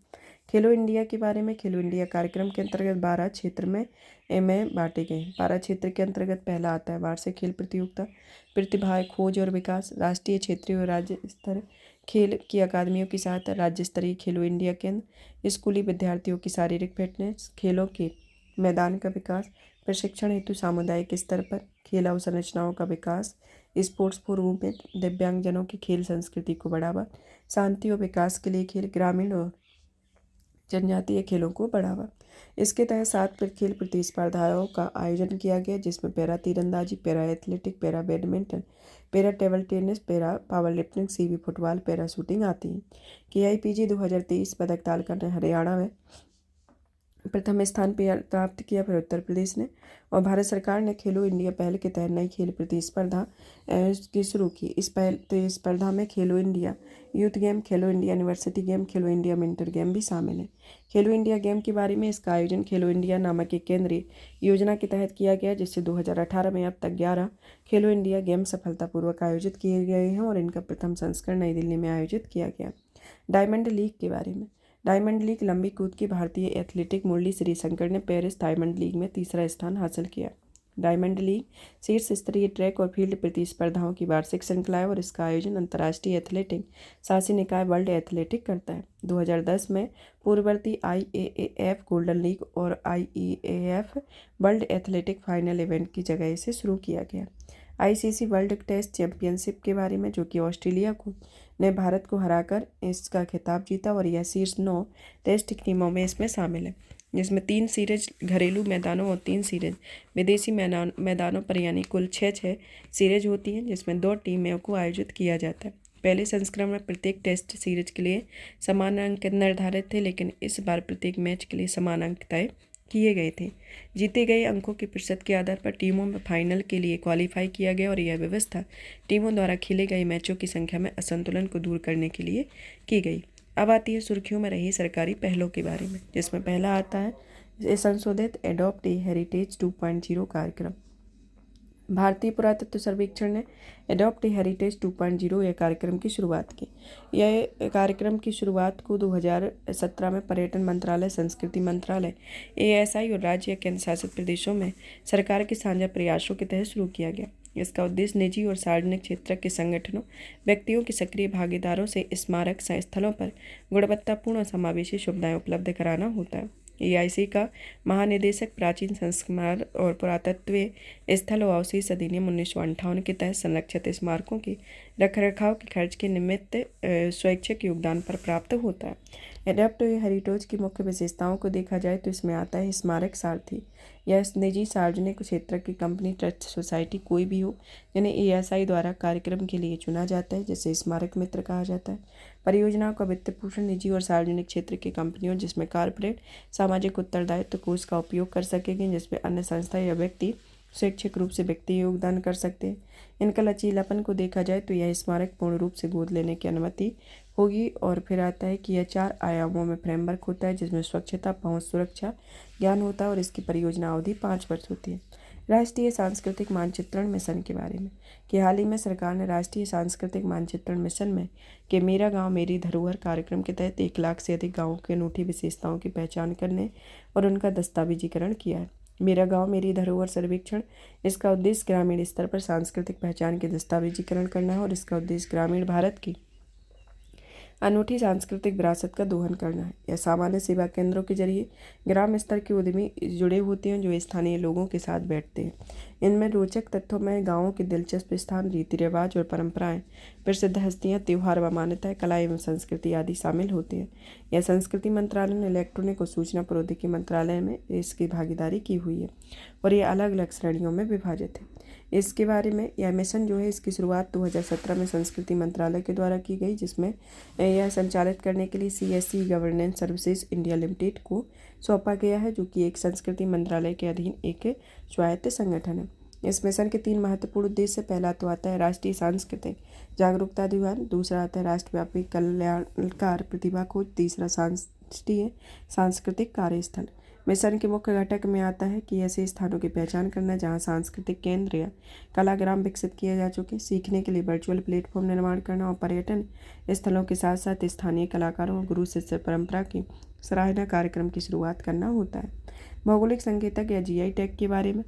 खेलो इंडिया के बारे में, खेलो इंडिया कार्यक्रम के अंतर्गत 12 क्षेत्र में बांटे गए। 12 क्षेत्र के अंतर्गत पहला आता है वार्षिक खेल प्रतियोगिता, प्रतिभा खोज और विकास, राष्ट्रीय, क्षेत्रीय और राज्य स्तर खेल की अकादमियों की सहायता, राज्य स्तरीय खेलो इंडिया केंद्र, स्कूली विद्यार्थियों की शारीरिक फिटनेस, खेलों के मैदान का विकास, प्रशिक्षण हेतु सामुदायिक स्तर पर खेल अवसंरचनाओं का विकास, स्पोर्ट्स फॉर वुमेन, दिव्यांगजनों की खेल संस्कृति को बढ़ावा, शांति और विकास के लिए खेल, ग्रामीण और जनजातीय खेलों को बढ़ावा। इसके तहत 7 खेल प्रतिस्पर्धाओं का आयोजन किया गया, जिसमें पैरा तीरंदाजी, para athletic, para badminton, para table tennis, para power lifting, CB football, para shooting आती है। KIPG 2023 पदक तालिका ने हरियाणा में प्रथम स्थान प्राप्त किया, फिर उत्तर प्रदेश ने, और भारत सरकार ने खेलो इंडिया पहल के तहत नई खेल प्रतिस्पर्धा की शुरू की। इस प्रतिस्पर्धा में खेलो इंडिया यूथ गेम, खेलो इंडिया यूनिवर्सिटी गेम, खेलो इंडिया विंटर गेम भी शामिल है। खेलो इंडिया गेम के बारे में, इसका आयोजन खेलो इंडिया नामक एक केंद्रीय योजना के तहत किया गया, जिससे 2018 में अब तक 11 खेलो इंडिया गेम सफलतापूर्वक आयोजित किए गए हैं और इनका प्रथम संस्करण नई दिल्ली में आयोजित किया गया। डायमंड लीग के बारे में, डायमंड लीग लंबी कूद की भारतीय एथलीटिक मुरली श्रीशंकर ने पेरिस डायमंड लीग में तीसरा स्थान हासिल किया। डायमंड लीग शीर्ष स्तरीय ट्रैक और फील्ड प्रतिस्पर्धाओं की वार्षिक श्रृंखला है और इसका आयोजन अंतर्राष्ट्रीय एथलेटिक शासी निकाय वर्ल्ड एथलेटिक करता है। 2010 में पूर्ववर्ती IAAF गोल्डन लीग और IEAF world athletic final event की जगह इसे शुरू किया गया। ICC वर्ल्ड टेस्ट चैंपियनशिप के बारे में, जो कि ऑस्ट्रेलिया ने भारत को हराकर इसका खिताब जीता और यह शीर्ष 9 टेस्ट टीमों में इसमें शामिल है, जिसमें 3 सीरीज घरेलू मैदानों और 3 सीरीज विदेशी मैदानों पर, यानी कुल 6 सीरीज होती हैं, जिसमें 2 टीमों को आयोजित किया जाता है। पहले संस्करण में प्रत्येक टेस्ट सीरीज के लिए समान अंक निर्धारित थे, लेकिन इस बार प्रत्येक मैच के लिए समान अंक तय किए गए थे। जीते गए अंकों के प्रतिशत के आधार पर टीमों में फाइनल के लिए क्वालिफाई किया गया और यह व्यवस्था टीमों द्वारा खेले गए मैचों की संख्या में असंतुलन को दूर करने के लिए की गई। अब आती है सुर्खियों में रही सरकारी पहलों के बारे में, जिसमें पहला आता है संशोधित एडॉप्ट ए हेरिटेज 2.0 कार्यक्रम। भारतीय पुरातत्व सर्वेक्षण ने एडॉप्ट हेरिटेज 2.0 यह कार्यक्रम की शुरुआत की। यह कार्यक्रम की शुरुआत को 2017 में पर्यटन मंत्रालय, संस्कृति मंत्रालय, ASI और राज्य या केंद्र शासित प्रदेशों में सरकार के साझा प्रयासों के तहत शुरू किया गया। इसका उद्देश्य निजी और सार्वजनिक क्षेत्र के संगठनों, व्यक्तियों की सक्रिय भागीदारों से स्मारक स्थलों पर गुणवत्तापूर्ण और समावेशी सुविधाएं उपलब्ध कराना होता है। AIC का महानिदेशक प्राचीन संस्कार और पुरातत्व स्थल और अवशेष अधिनियम 1958 के तहत संरक्षित स्मारकों के रखरखाव के खर्च के निमित्त स्वैच्छिक योगदान पर प्राप्त होता है। एडॉप्ट हेरिटेज की मुख्य विशेषताओं को देखा जाए तो इसमें आता है स्मारक सारथी। यह निजी, सार्वजनिक क्षेत्र की कंपनी, ट्रस्ट, सोसाइटी कोई भी हो जिन्हें ASI द्वारा कार्यक्रम के लिए चुना जाता है, जिसे स्मारक मित्र कहा जाता है। परियोजनाओं का वित्त पोषण निजी और सार्वजनिक क्षेत्र की कंपनियों, जिसमें कॉर्पोरेट सामाजिक उत्तरदायित्व कोष का उपयोग कर सकेंगे, जिसमें अन्य संस्था या व्यक्ति स्वैच्छिक रूप से व्यक्ति योगदान कर सकते हैं। इनका लचीलापन को देखा जाए तो यह स्मारक पूर्ण रूप से गोद लेने की अनुमति होगी। और फिर आता है कि यह 4 आयामों में फ्रेमवर्क होता है, जिसमें स्वच्छता, पहुंच, सुरक्षा, ज्ञान होता है और इसकी परियोजना अवधि 5 वर्ष होती है। राष्ट्रीय सांस्कृतिक मानचित्रण मिशन के बारे में कि हाल ही में सरकार ने राष्ट्रीय सांस्कृतिक मानचित्रण मिशन में कि मेरा गांव मेरी धरोहर कार्यक्रम के तहत 1 लाख से अधिक गाँवों की अनूठी विशेषताओं की पहचान करने और उनका दस्तावेजीकरण किया है। मेरा गांव मेरी धरोहर सर्वेक्षण, इसका उद्देश्य ग्रामीण स्तर पर सांस्कृतिक पहचान के दस्तावेजीकरण करना है और इसका उद्देश्य ग्रामीण भारत की अनूठी सांस्कृतिक विरासत का दोहन करना है। यह सामान्य सेवा केंद्रों के जरिए ग्राम स्तर के उद्यमी जुड़े होते हैं जो स्थानीय लोगों के साथ बैठते हैं। इनमें रोचक तथ्यों में गाँवों के दिलचस्प स्थान, रीति रिवाज और परंपराएं, प्रसिद्ध हस्तियां, त्यौहार व मान्यताएं, कला एवं संस्कृति आदि शामिल होते हैं। यह संस्कृति मंत्रालय ने इलेक्ट्रॉनिक और सूचना प्रौद्योगिकी मंत्रालय में इसकी भागीदारी की हुई है और ये अलग अलग श्रेणियों में विभाजित है। इसके बारे में यह मिशन जो है, इसकी शुरुआत 2017 में संस्कृति मंत्रालय के द्वारा की गई, जिसमें यह संचालित करने के लिए CSE governance services India limited को सौंपा गया है, जो कि एक संस्कृति मंत्रालय के अधीन एक स्वायत्त संगठन है। इस मिशन के 3 महत्वपूर्ण उद्देश्य, पहला तो आता है राष्ट्रीय सांस्कृतिक जागरूकता अभियान, दूसरा आता है राष्ट्रव्यापी कल्याणकार प्रतिभा खोज, तीसरा राष्ट्रीय सांस्कृतिक कार्यस्थल। मिशन के मुख्य घटक में आता है कि ऐसे स्थानों की पहचान करना जहां सांस्कृतिक केंद्र या कलाग्राम विकसित किए जा चुके, सीखने के लिए वर्चुअल प्लेटफॉर्म निर्माण करना और पर्यटन स्थलों के साथ साथ स्थानीय कलाकारों और गुरु शिष्य परंपरा की सराहना कार्यक्रम की शुरुआत करना होता है। भौगोलिक संकेतक या GI टैग के बारे में।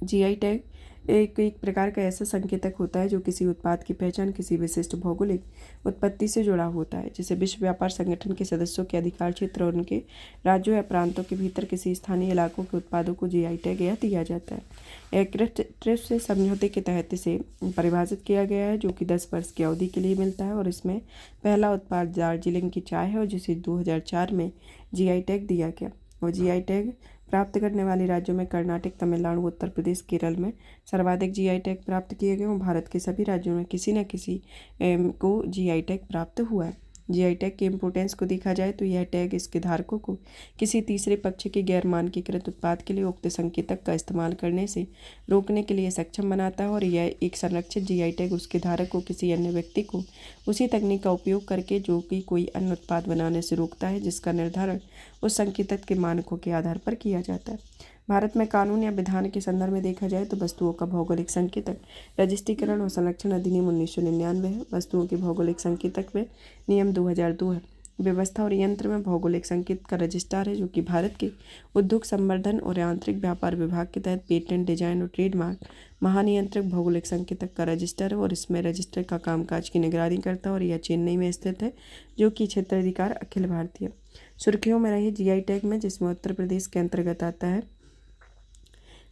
GI टैग एक प्रकार का ऐसा संकेतक होता है जो किसी उत्पाद की पहचान किसी विशिष्ट भौगोलिक उत्पत्ति से जुड़ा होता है, जिसे विश्व व्यापार संगठन के सदस्यों के अधिकार क्षेत्र और उनके राज्यों या प्रांतों के भीतर किसी स्थानीय इलाकों के उत्पादों को GI टैग या दिया जाता है। एक ट्रिप्स समझौते के तहत इसे परिभाषित किया गया है, जो कि 10 वर्ष की अवधि के लिए मिलता है और इसमें पहला उत्पाद दार्जिलिंग की चाय है और जिसे 2004 में GI टैग दिया गया। और GI टैग प्राप्त करने वाले राज्यों में कर्नाटक, तमिलनाडु, उत्तर प्रदेश, केरल में सर्वाधिक GI टैग प्राप्त किए गए और भारत के सभी राज्यों में किसी न किसी को GI टैग प्राप्त हुआ है। GI टैग की इम्पोर्टेंस को देखा जाए तो यह टैग इसके धारकों को किसी तीसरे पक्ष के गैर मानकीकृत उत्पाद के लिए उक्त संकेतक का इस्तेमाल करने से रोकने के लिए सक्षम बनाता है और यह एक संरक्षित GI टैग उसके धारक को किसी अन्य व्यक्ति को उसी तकनीक का उपयोग करके जो कि कोई अन्य उत्पाद बनाने से रोकता है, जिसका निर्धारण उस संकेतक के मानकों के आधार पर किया जाता है। भारत में कानून या विधान के संदर्भ में देखा जाए तो वस्तुओं का भौगोलिक संकेतक रजिस्ट्रीकरण और संरक्षण अधिनियम 1999 है। वस्तुओं के भौगोलिक संकेतक में नियम 2002 है। व्यवस्था और यंत्र में भौगोलिक संकेत का रजिस्ट्रार है, जो कि भारत के उद्योग संवर्धन और आंतरिक व्यापार विभाग के तहत पेटेंट, डिजाइन और ट्रेडमार्क महानियंत्रक भौगोलिक संकेतक का रजिस्टर है और इसमें रजिस्टर का कामकाज की निगरानी करता है और यह चेन्नई में स्थित है, जो कि क्षेत्राधिकार अखिल भारतीय। सुर्खियों में रही GI टैग में, जिसमें उत्तर प्रदेश के अंतर्गत आता है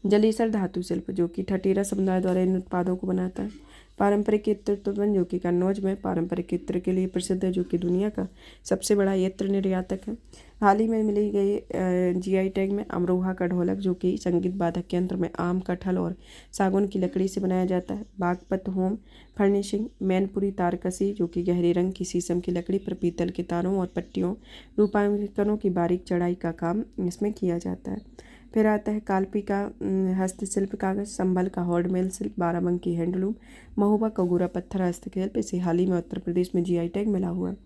जलेसर धातु शिल्प, जो कि ठठेरा समुदाय द्वारा इन उत्पादों को बनाता है। पारंपरिक इत्र उत्पादन, जो कि कन्नौज में पारंपरिक इत्र के लिए प्रसिद्ध है, जो कि दुनिया का सबसे बड़ा इत्र निर्यातक है। हाल ही में मिली गई GI टैग में अमरोहा का ढोलक, जो कि संगीत वादक यंत्र में आम, कटहल और सागौन की लकड़ी से बनाया जाता है। बागपत होम फर्निशिंग, मैनपुरी तारकसी, जो कि गहरे रंग की शीशम की लकड़ी पर पीतल के तारों और पट्टियों रूपांकनों की बारीक चढ़ाई का काम इसमें किया जाता है। फिर आता है कालपी का हस्तशिल्प कागज, संभल का हॉर्ड मेल शिल्प, बाराबंकी हैंडलूम, महोबा का गोरा पत्थर हस्तशिल्प, इसे हाल ही में उत्तर प्रदेश में जीआई टैग मिला हुआ है।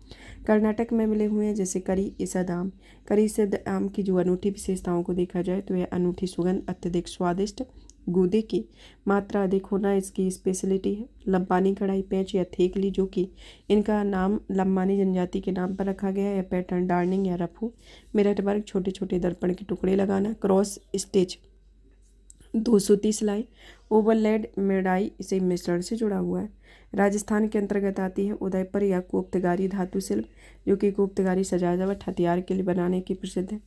कर्नाटक में मिले हुए हैं जैसे करी इसद आम। करी इसद आम की जो अनूठी विशेषताओं को देखा जाए तो यह अनूठी सुगंध, अत्यधिक स्वादिष्ट, गूदे की मात्रा अधिक होना इसकी स्पेशलिटी है। लंबानी कढ़ाई पेंच या थेकली, जो कि इनका नाम लंबानी जनजाति के नाम पर रखा गया है, या पैटर्न डार्निंग या रफू, मिरर वर्क, छोटे छोटे दर्पण के टुकड़े लगाना, क्रॉस स्टिच, 230 सिलाई, ओवरलैड मेडाई इसे मिश्रण से जुड़ा हुआ है। राजस्थान के अंतर्गत आती है उदयपुर या कोप्तगारी धातु शिल्प, जो कि कोप्तगारी सजावट हथियार के लिए बनाने की प्रसिद्ध है।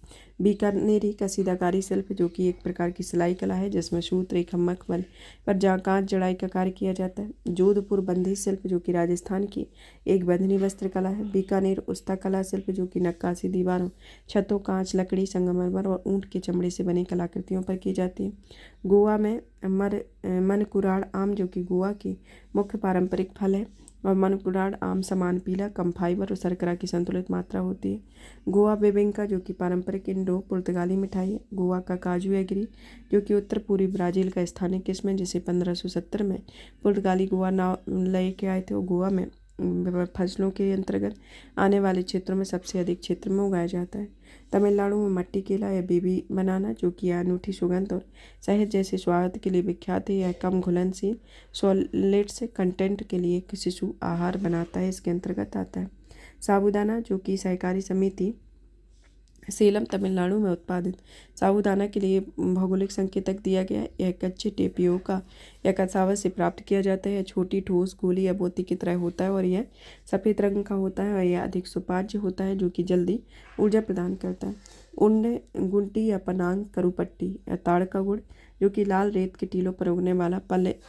बीकानेरी कसीदाकारी शिल्प, जो कि एक प्रकार की सिलाई कला है जिसमें सूत्र एक खम्मक पर जहाँ कांच जड़ाई का कार्य किया जाता है। जोधपुर बंधी शिल्प, जो कि राजस्थान की एक बंधनी वस्त्र कला है। बीकानेर उस्ता कला शिल्प, जो कि नक्काशी दीवारों, छतों, कांच, लकड़ी, संगमरमर और ऊंट के चमड़े से बनी कलाकृतियों पर की जाती है। गोवा में मनकुराड़ आम, जो कि गोवा की मुख्य पारंपरिक फल है, और मनकुराड़ आम समान पीला, कम फाइबर और शर्करा की संतुलित मात्रा होती है। गोवा बेबिंका, जो कि पारंपरिक इंडो पुर्तगाली मिठाई है। गोवा का काजू एग्री, जो कि उत्तर पूर्वी ब्राज़ील का स्थानीय किस्म है, जिसे 1570 में पुर्तगाली गोवा नाव लेके आए थे, और गोवा में फसलों के अंतर्गत आने वाले क्षेत्रों में सबसे अधिक क्षेत्र में उगाया जाता है। तमिलनाडु में मट्टी केला या बेबी बनाना, जो कि अनूठी सुगंध और शहद जैसे स्वाद के लिए विख्यात है, यह कम घुलनशील सॉलिड्स कंटेंट के लिए एक शिशु आहार बनाता है, इसके अंतर्गत आता है। साबूदाना, जो कि सहकारी समिति सेलम तमिलनाडु में उत्पादित साबूदाना के लिए भौगोलिक संकेतक दिया गया है। यह कच्चे टेपियोका या कसावा से प्राप्त किया जाता है। यह छोटी ठोस गोली या मोती की तरह होता है और यह सफ़ेद रंग का होता है, और यह अधिक सुपाच्य होता है, जो कि जल्दी ऊर्जा प्रदान करता है। उंड गुंटी या पनांग करुपट्टी या ताड़ का गुड़, जो कि लाल रेत के टीलों पर उगने वाला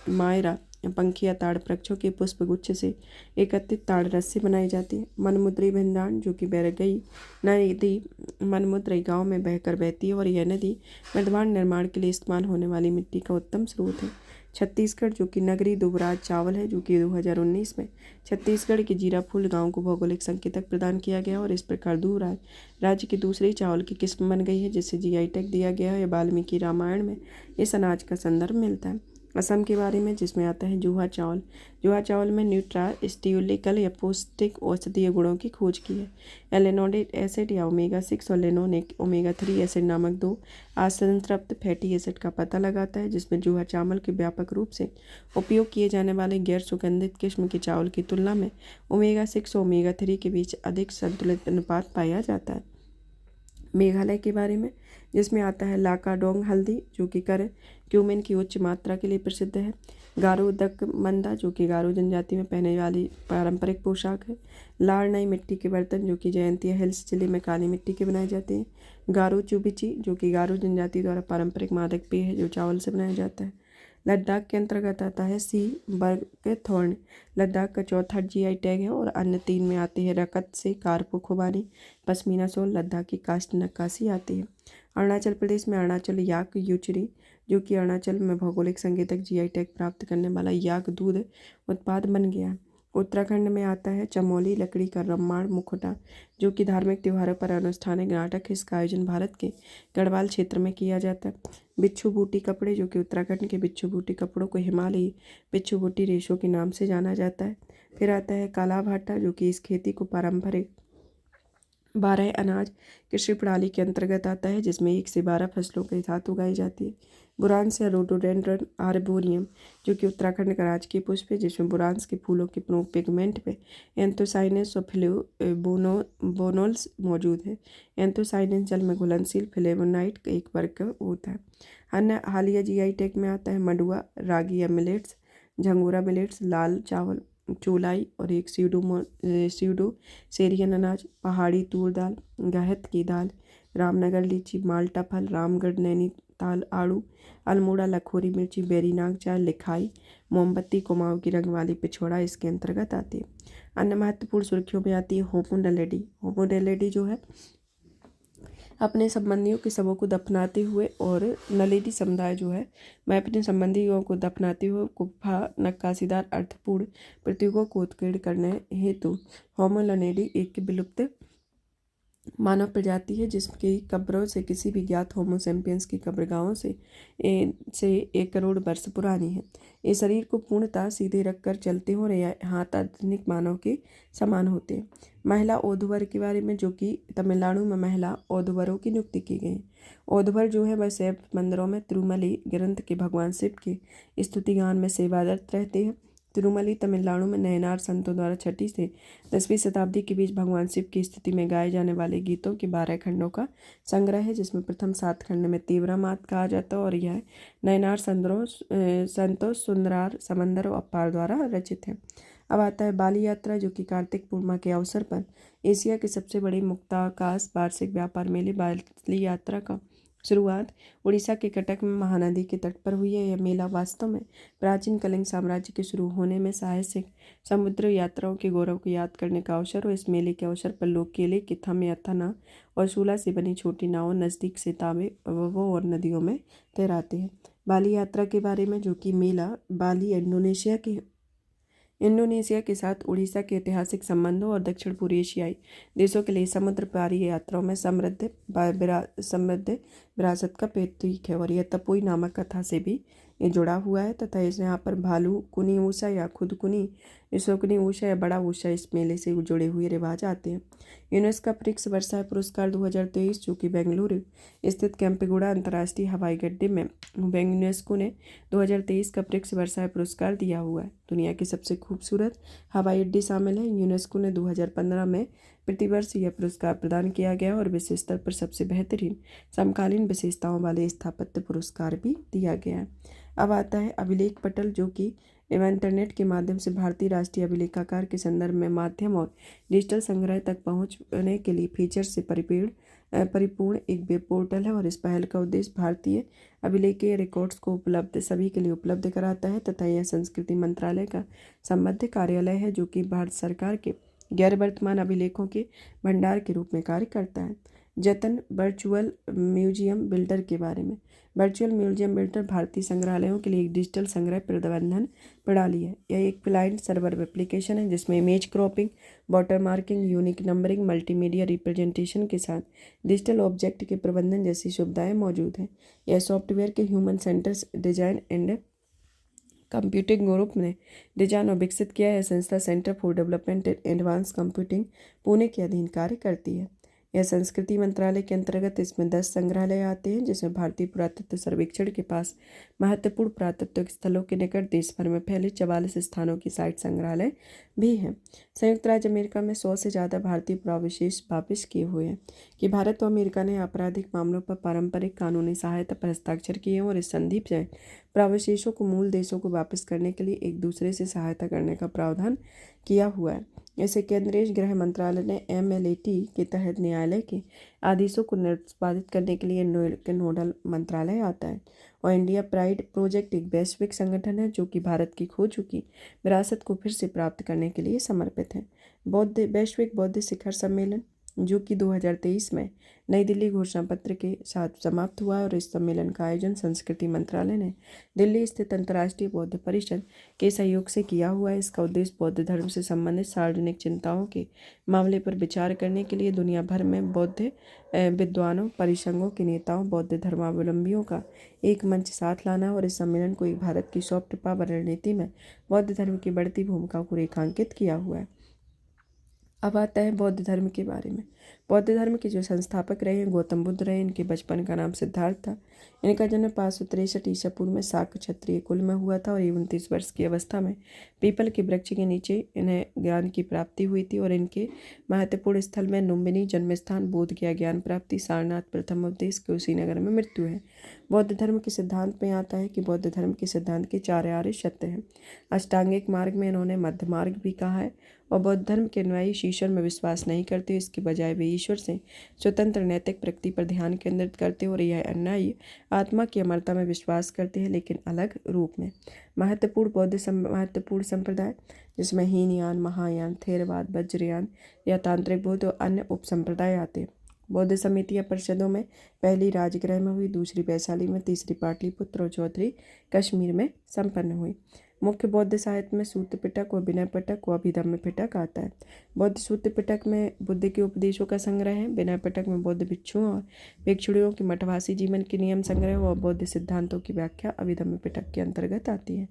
मायरा पंखी या ताड़ वृक्षों के पुष्प गुच्छ से एकत्रित ताड़ रस से बनाई जाती है। मनमुद्री भिंडान, जो कि बैरगई नदी मनमुद्रई गांव में बहती है, और यह नदी वर्धमान निर्माण के लिए इस्तेमाल होने वाली मिट्टी का उत्तम स्रोत है। छत्तीसगढ़, जो कि नगरी दुबराज चावल है, जो कि 2019 में छत्तीसगढ़ के जीराफुल गांव को भौगोलिक संकेतक प्रदान किया गया, और इस प्रकार दुबराज राज्य की दूसरी चावल की किस्म बन गई है, जिसे जीआई टैग दिया गया है। वाल्मीकि रामायण में इस अनाज का संदर्भ मिलता है। असम के बारे में, जिसमें आता है जुहा चावल। जुहा चावल में न्यूट्रास्टियुलिकल या पौष्टिक औषधीय गुणों की खोज की है। एलेनोडिक एसिड या ओमेगा 6 और लेनोनिक ओमेगा 3 एसिड नामक दो असंतृप्त फैटी एसिड का पता लगाता है, जिसमें जुहा चावल के व्यापक रूप से उपयोग किए जाने वाले गैर सुगंधित किस्म के चावल की तुलना में ओमेगा 6 और ओमेगा 3 के बीच अधिक संतुलित अनुपात पाया जाता है। मेघालय के बारे में, जिसमें आता है लाकाडोंग हल्दी, जो कि कर क्यूमिन की उच्च मात्रा के लिए प्रसिद्ध है। गारो दक मंदा, जो कि गारो जनजाति में पहने वाली पारंपरिक पोशाक है। लार नई मिट्टी के बर्तन, जो कि जयंतिया हिल्स जिले में काली मिट्टी के बनाए जाते हैं। गारो चुबिची, जो कि गारो जनजाति द्वारा पारंपरिक मादक पेय है, जो चावल से बनाया जाता है। लद्दाख के अंतर्गत आता है सी बर्गथॉर्न, लद्दाख का चौथा जीआई टैग है, और अन्य 3 में आते हैं रकत से कारपो खुबानी, पश्मीना शॉल, लद्दाख की कास्ट नक्काशी आती है। अरुणाचल प्रदेश में अरुणाचल याक यूचरी, जो कि अरुणाचल में भौगोलिक संकेतक जीआई टैग प्राप्त करने वाला याक दूध उत्पाद बन गया है। उत्तराखंड में आता है चमोली लकड़ी का रम्माण मुखौटा, जो कि धार्मिक त्योहारों पर अनुष्ठानिक नाटक है। इसका आयोजन भारत के गढ़वाल क्षेत्र में किया जाता है। बिच्छू बूटी कपड़े, जो कि उत्तराखंड के बिच्छू बूटी कपड़ों को हिमालयी बिच्छू बूटी रेशों के नाम से जाना जाता है। फिर आता है काला भाटा, जो कि इस खेती को पारंपरिक 12 अनाज कृषि प्रणाली के अंतर्गत आता है, जिसमें 1 से 12 फसलों के साथ उगाई जाती है। बुरांस या रोडोडेंड्रन आर्बोरियम, जो कि उत्तराखंड का राजकीय पुष्प है, जिसमें बुरांस के फूलों के पिगमेंट में एंथोसाइनस और फ्लेवोनोल्स मौजूद है। एंथोसाइनस जल में घुलनशील फ्लेवोनाइड का एक वर्ग होता है। अन्य हालिया जीआई टैग में आता है मंडुआ, रागी या मिलेट्स, झंगोरा मिलेट्स, लाल चावल, चोलाई और एक सीडो सेरियन अनाज, पहाड़ी तूर दाल, गहत की दाल, रामनगर लीची, माल्टा फल, रामगढ़ नैनीताल आड़ू, अल्मोड़ा लखोरी मिर्ची, बेरीनाग चाय, लिखाई, मोमबत्ती, कुमाऊं की रंग वाली पिछोड़ा इसके अंतर्गत आती है। अन्य महत्वपूर्ण सुर्खियों में आती है होमो नलेडी। होमो नलेडी जो है अपने संबंधियों के शवों को दफनाते हुए, और नलेडी समुदाय जो है वह अपने संबंधियों को दफनाते हुए गुफा नक्काशीदार अर्थपूर्ण प्रतीकों को उत्कीर्ण करने हेतु होमो नलेडी एक विलुप्त मानव प्रजाति है जिसकी कब्रों से किसी भी ज्ञात होमो सेपियंस की कब्रगाहों से 1 करोड़ वर्ष पुरानी है। ये शरीर को पूर्णतः सीधे रखकर चलते हो और हाथ आधुनिक मानव के समान होते हैं। महिला ओधुवर के बारे में, जो कि तमिलनाडु में महिला ओधुवरों की नियुक्ति की गई है। ओधुवर जो है वह शैव मंदिरों में तिरुमली ग्रंथ के भगवान शिव के स्तुति गान में सेवारत रहते हैं। तिरुमली तमिलनाडु में नयनार संतों द्वारा 6वीं से 10वीं शताब्दी के बीच भगवान शिव की स्तुति में गाए जाने वाले गीतों के 12 खंडों का संग्रह है, जिसमें प्रथम 7 खंड में तीव्रमात कहा जाता है और यह नयनार संतोष सुंदरार समंदर और अपार द्वारा रचित है। अब आता है बाली यात्रा, जो कि कार्तिक पूर्णिमा के अवसर पर एशिया के सबसे बड़े मुक्ताकाश वार्षिक व्यापार मेले बाली यात्रा का शुरुआत उड़ीसा के कटक में महानदी के तट पर हुई है। यह मेला वास्तव में प्राचीन कलिंग साम्राज्य के शुरू होने में साहसिक समुद्र यात्राओं के गौरव को याद करने का अवसर और इस मेले के अवसर पर लोग केले की थम या थना और शूला से बनी छोटी नावों नज़दीक से तांबे और नदियों में तैराते हैं। बाली यात्रा के बारे में, जो कि मेला बाली इंडोनेशिया के साथ उड़ीसा के ऐतिहासिक संबंधों और दक्षिण पूर्व एशियाई देशों के लिए समुद्र पारी यात्राओं में समृद्ध विरासत का प्रतीक है और यह तपोई नामक कथा से भी जुड़ा हुआ है तथा इस यहाँ पर भालू कुनी ऊषा या खुद कुनी शोकनी ऊषा या बड़ा ऊषा इस मेले से जुड़े हुए रिवाज आते हैं। यूनेस्को प्रिक्स वर्षा पुरस्कार 2023, जो कि बेंगलुरु स्थित केम्पेगौड़ा अंतर्राष्ट्रीय हवाई अड्डे में यूनेस्को ने 2023 का प्रिक्स वर्षा पुरस्कार दिया हुआ है। दुनिया के सबसे खूबसूरत हवाई अड्डे शामिल हैं। यूनेस्को ने 2015 में प्रतिवर्ष यह पुरस्कार प्रदान किया गया और विश्व स्तर पर सबसे बेहतरीन समकालीन विशेषताओं वाले स्थापत्य पुरस्कार भी दिया गया है। अब आता है अभिलेख पटल, जो कि इंटरनेट के माध्यम से भारतीय राष्ट्रीय अभिलेखागार के संदर्भ में माध्यम और डिजिटल संग्रह तक पहुंचने के लिए फीचर से परिपूर्ण एक वेब पोर्टल है और इस पहल का उद्देश्य भारतीय अभिलेखीय रिकॉर्ड्स को सभी के लिए उपलब्ध कराता है तथा यह संस्कृति मंत्रालय का संबद्ध कार्यालय है, जो कि भारत सरकार के गैर वर्तमान अभिलेखों के भंडार के रूप में कार्य करता है। जतन वर्चुअल म्यूजियम बिल्डर के बारे में, वर्चुअल म्यूजियम बिल्डर भारतीय संग्रहालयों के लिए एक डिजिटल संग्रह प्रबंधन प्रणाली है। यह एक क्लाइंट सर्वर एप्लीकेशन है जिसमें image cropping, water marking, unique numbering, multimedia representation के साथ डिजिटल ऑब्जेक्ट के प्रबंधन जैसी सुविधाएं मौजूद हैं। यह सॉफ्टवेयर के human centres design and computing group ने डिजाइन और विकसित किया है। संस्था centre for development and advance computing Pune के अधीन कार्य करती है। यह संस्कृति मंत्रालय के अंतर्गत इसमें 10 संग्रहालय आते हैं, जिसमें भारतीय पुरातत्व सर्वेक्षण के पास महत्वपूर्ण पुरातत्व स्थलों के निकट देश भर में फैले 44 स्थानों की साइट संग्रहालय भी हैं। संयुक्त राज्य अमेरिका में 100 से ज़्यादा भारतीय पुरावशेष वापिस किए हुए हैं। कि भारत और अमेरिका ने आपराधिक मामलों पर पारंपरिक कानूनी सहायता पर हस्ताक्षर किए हैं और इस संधि से पुरावशेषों को मूल देशों को वापस करने के लिए एक दूसरे से सहायता करने का प्रावधान किया हुआ है। इसे केंद्रीय गृह मंत्रालय ने MLAT के तहत न्यायालय के आदेशों को निष्पादित करने के लिए नोडल मंत्रालय आता है। और इंडिया प्राइड प्रोजेक्ट एक वैश्विक संगठन है जो कि भारत की खो चुकी विरासत को फिर से प्राप्त करने के लिए समर्पित है। वैश्विक बौद्ध शिखर सम्मेलन, जो कि 2023 में नई दिल्ली घोषणा पत्र के साथ समाप्त हुआ और इस सम्मेलन का आयोजन संस्कृति मंत्रालय ने दिल्ली स्थित अंतर्राष्ट्रीय बौद्ध परिषद के सहयोग से किया हुआ है। इसका उद्देश्य बौद्ध धर्म से संबंधित सार्वजनिक चिंताओं के मामले पर विचार करने के लिए दुनिया भर में बौद्ध विद्वानों, परिसंघों के नेताओं, बौद्ध धर्मावलंबियों का एक मंच साथ लाना और इस सम्मेलन को एक भारत की सॉफ्ट पावर रणनीति में बौद्ध धर्म की बढ़ती भूमिका को रेखांकित किया हुआ है। अब आता है बौद्ध धर्म के बारे में। बौद्ध धर्म के जो संस्थापक रहे हैं गौतम बुद्ध रहे। इनके बचपन का नाम सिद्धार्थ था। इनका जन्म 563 ईसा पूर्व में शाक क्षत्रिय कुल में हुआ था और 29 वर्ष की अवस्था में पीपल के वृक्ष के नीचे इन्हें ज्ञान की प्राप्ति हुई थी। और इनके महत्वपूर्ण स्थल में लुम्बिनी जन्मस्थान, बोध गया ज्ञान प्राप्ति, सारनाथ प्रथम उपदेश, कुशीनगर में मृत्यु है। बौद्ध धर्म के सिद्धांत में आता है कि बौद्ध धर्म के सिद्धांत के 4 आर्य सत्य हैं। अष्टांगिक मार्ग में इन्होंने मध्य मार्ग भी कहा है। और बौद्ध धर्म के अनुयायी ईश्वर में विश्वास नहीं करते, इसके बजाय वे ईश्वर से स्वतंत्र नैतिक प्रकृति पर ध्यान केंद्रित करते और यह अनुयायी आत्मा की अमरता में विश्वास करते हैं, लेकिन अलग रूप में। महत्वपूर्ण संप्रदाय जिसमें हीनयान, महायान, थेरवाद, वज्रयान या तांत्रिक बौद्ध और अन्य उपसंप्रदाय आते हैं। बौद्ध समितियां परिषदों में पहली राजगृह में हुई, दूसरी वैशाली में, तीसरी पाटलिपुत्र और चौथी कश्मीर में संपन्न हुई। मुख्य बौद्ध साहित्य में सूत्र पिटक व विनय पिटक व अभिधम्म पिटक आता है। बौद्ध सूत्र पिटक में बुद्ध के उपदेशों का संग्रह है। विनय पिटक में बौद्ध भिक्षुओं और भिक्षुणियों के मठवासी जीवन के नियम संग्रह व बौद्ध सिद्धांतों की व्याख्या अभिधम्म पिटक के अंतर्गत आती है।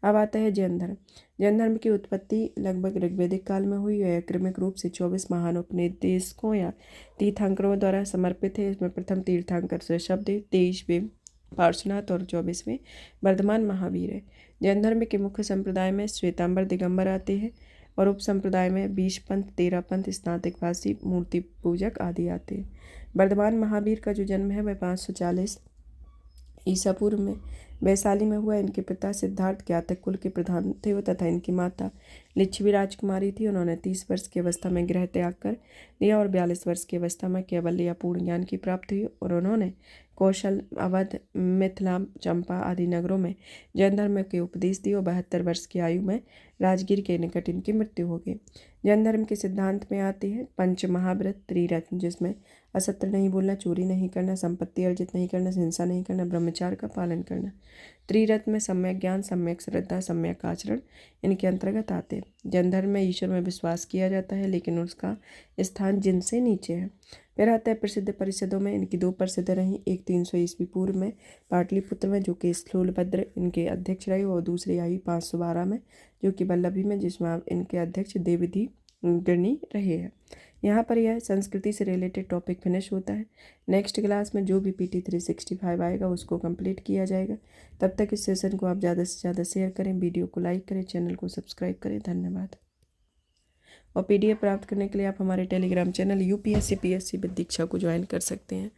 अब आता है जैन धर्म। जैन धर्म की उत्पत्ति लगभग ऋग्वैदिक काल में हुई है। क्रमिक रूप से 24 महान उपनिदेशकों या तीर्थंकरों द्वारा समर्पित है। इसमें प्रथम तीर्थंकर ऋषभदेव, 23वें पार्श्वनाथ और 24वें वर्धमान महावीर है। जैन धर्म के मुख्य संप्रदाय में श्वेतांबर दिगंबर आते हैं और उप संप्रदाय में 20 पंथ, 13 पंथ, स्नातकवासी, मूर्ति पूजक आदि आते हैं। वर्धमान महावीर का जो जन्म है वह 540 ईसा पूर्व में वैशाली में हुआ। इनके पिता सिद्धार्थ ज्ञातक कुल के प्रधान थे तथा इनकी माता लिच्छवी राजकुमारी थी। उन्होंने 30 वर्ष की अवस्था में गृह त्याग कर दिया और 42 वर्ष की अवस्था में केवल या पूर्ण ज्ञान की प्राप्ति हुई और उन्होंने कौशल, अवध, मिथिला, चंपा आदि नगरों में जैन धर्म के उपदेश दिए और 72 वर्ष की आयु में राजगीर के निकट इनकी मृत्यु हो गई। जैन धर्म के सिद्धांत में आती है पंच महाव्रत, त्रिरत्न, जिसमें असत्य नहीं बोलना, चोरी नहीं करना, संपत्ति अर्जित नहीं करना, हिंसा नहीं करना, ब्रह्मचार्य का पालन करना। त्रिरत्न में सम्यक ज्ञान, सम्यक श्रद्धा, सम्यक आचरण इनके अंतर्गत आते हैं। जैन धर्म में ईश्वर में विश्वास किया जाता है लेकिन उसका स्थान जिनसे नीचे है। फिर आता है प्रसिद्ध परिषदों में इनकी 2 परिषदें रहीं। एक 300 ईस्वी पूर्व में पाटलिपुत्र में जो कि स्थूलभद्र इनके अध्यक्ष रहे और दूसरी आई 512 में जो कि वल्लभी में, जिसमें इनके अध्यक्ष देवधी गिरनी रहे हैं। यहाँ पर यह संस्कृति से रिलेटेड टॉपिक फिनिश होता है। नेक्स्ट क्लास में जो भी PT 365 आएगा उसको कंप्लीट किया जाएगा। तब तक इस सेशन को आप ज़्यादा से ज़्यादा शेयर करें, वीडियो को लाइक करें, चैनल को सब्सक्राइब करें। धन्यवाद। और PDF प्राप्त करने के लिए आप हमारे Telegram channel UPSC PSC with Diksha को ज्वाइन कर सकते हैं।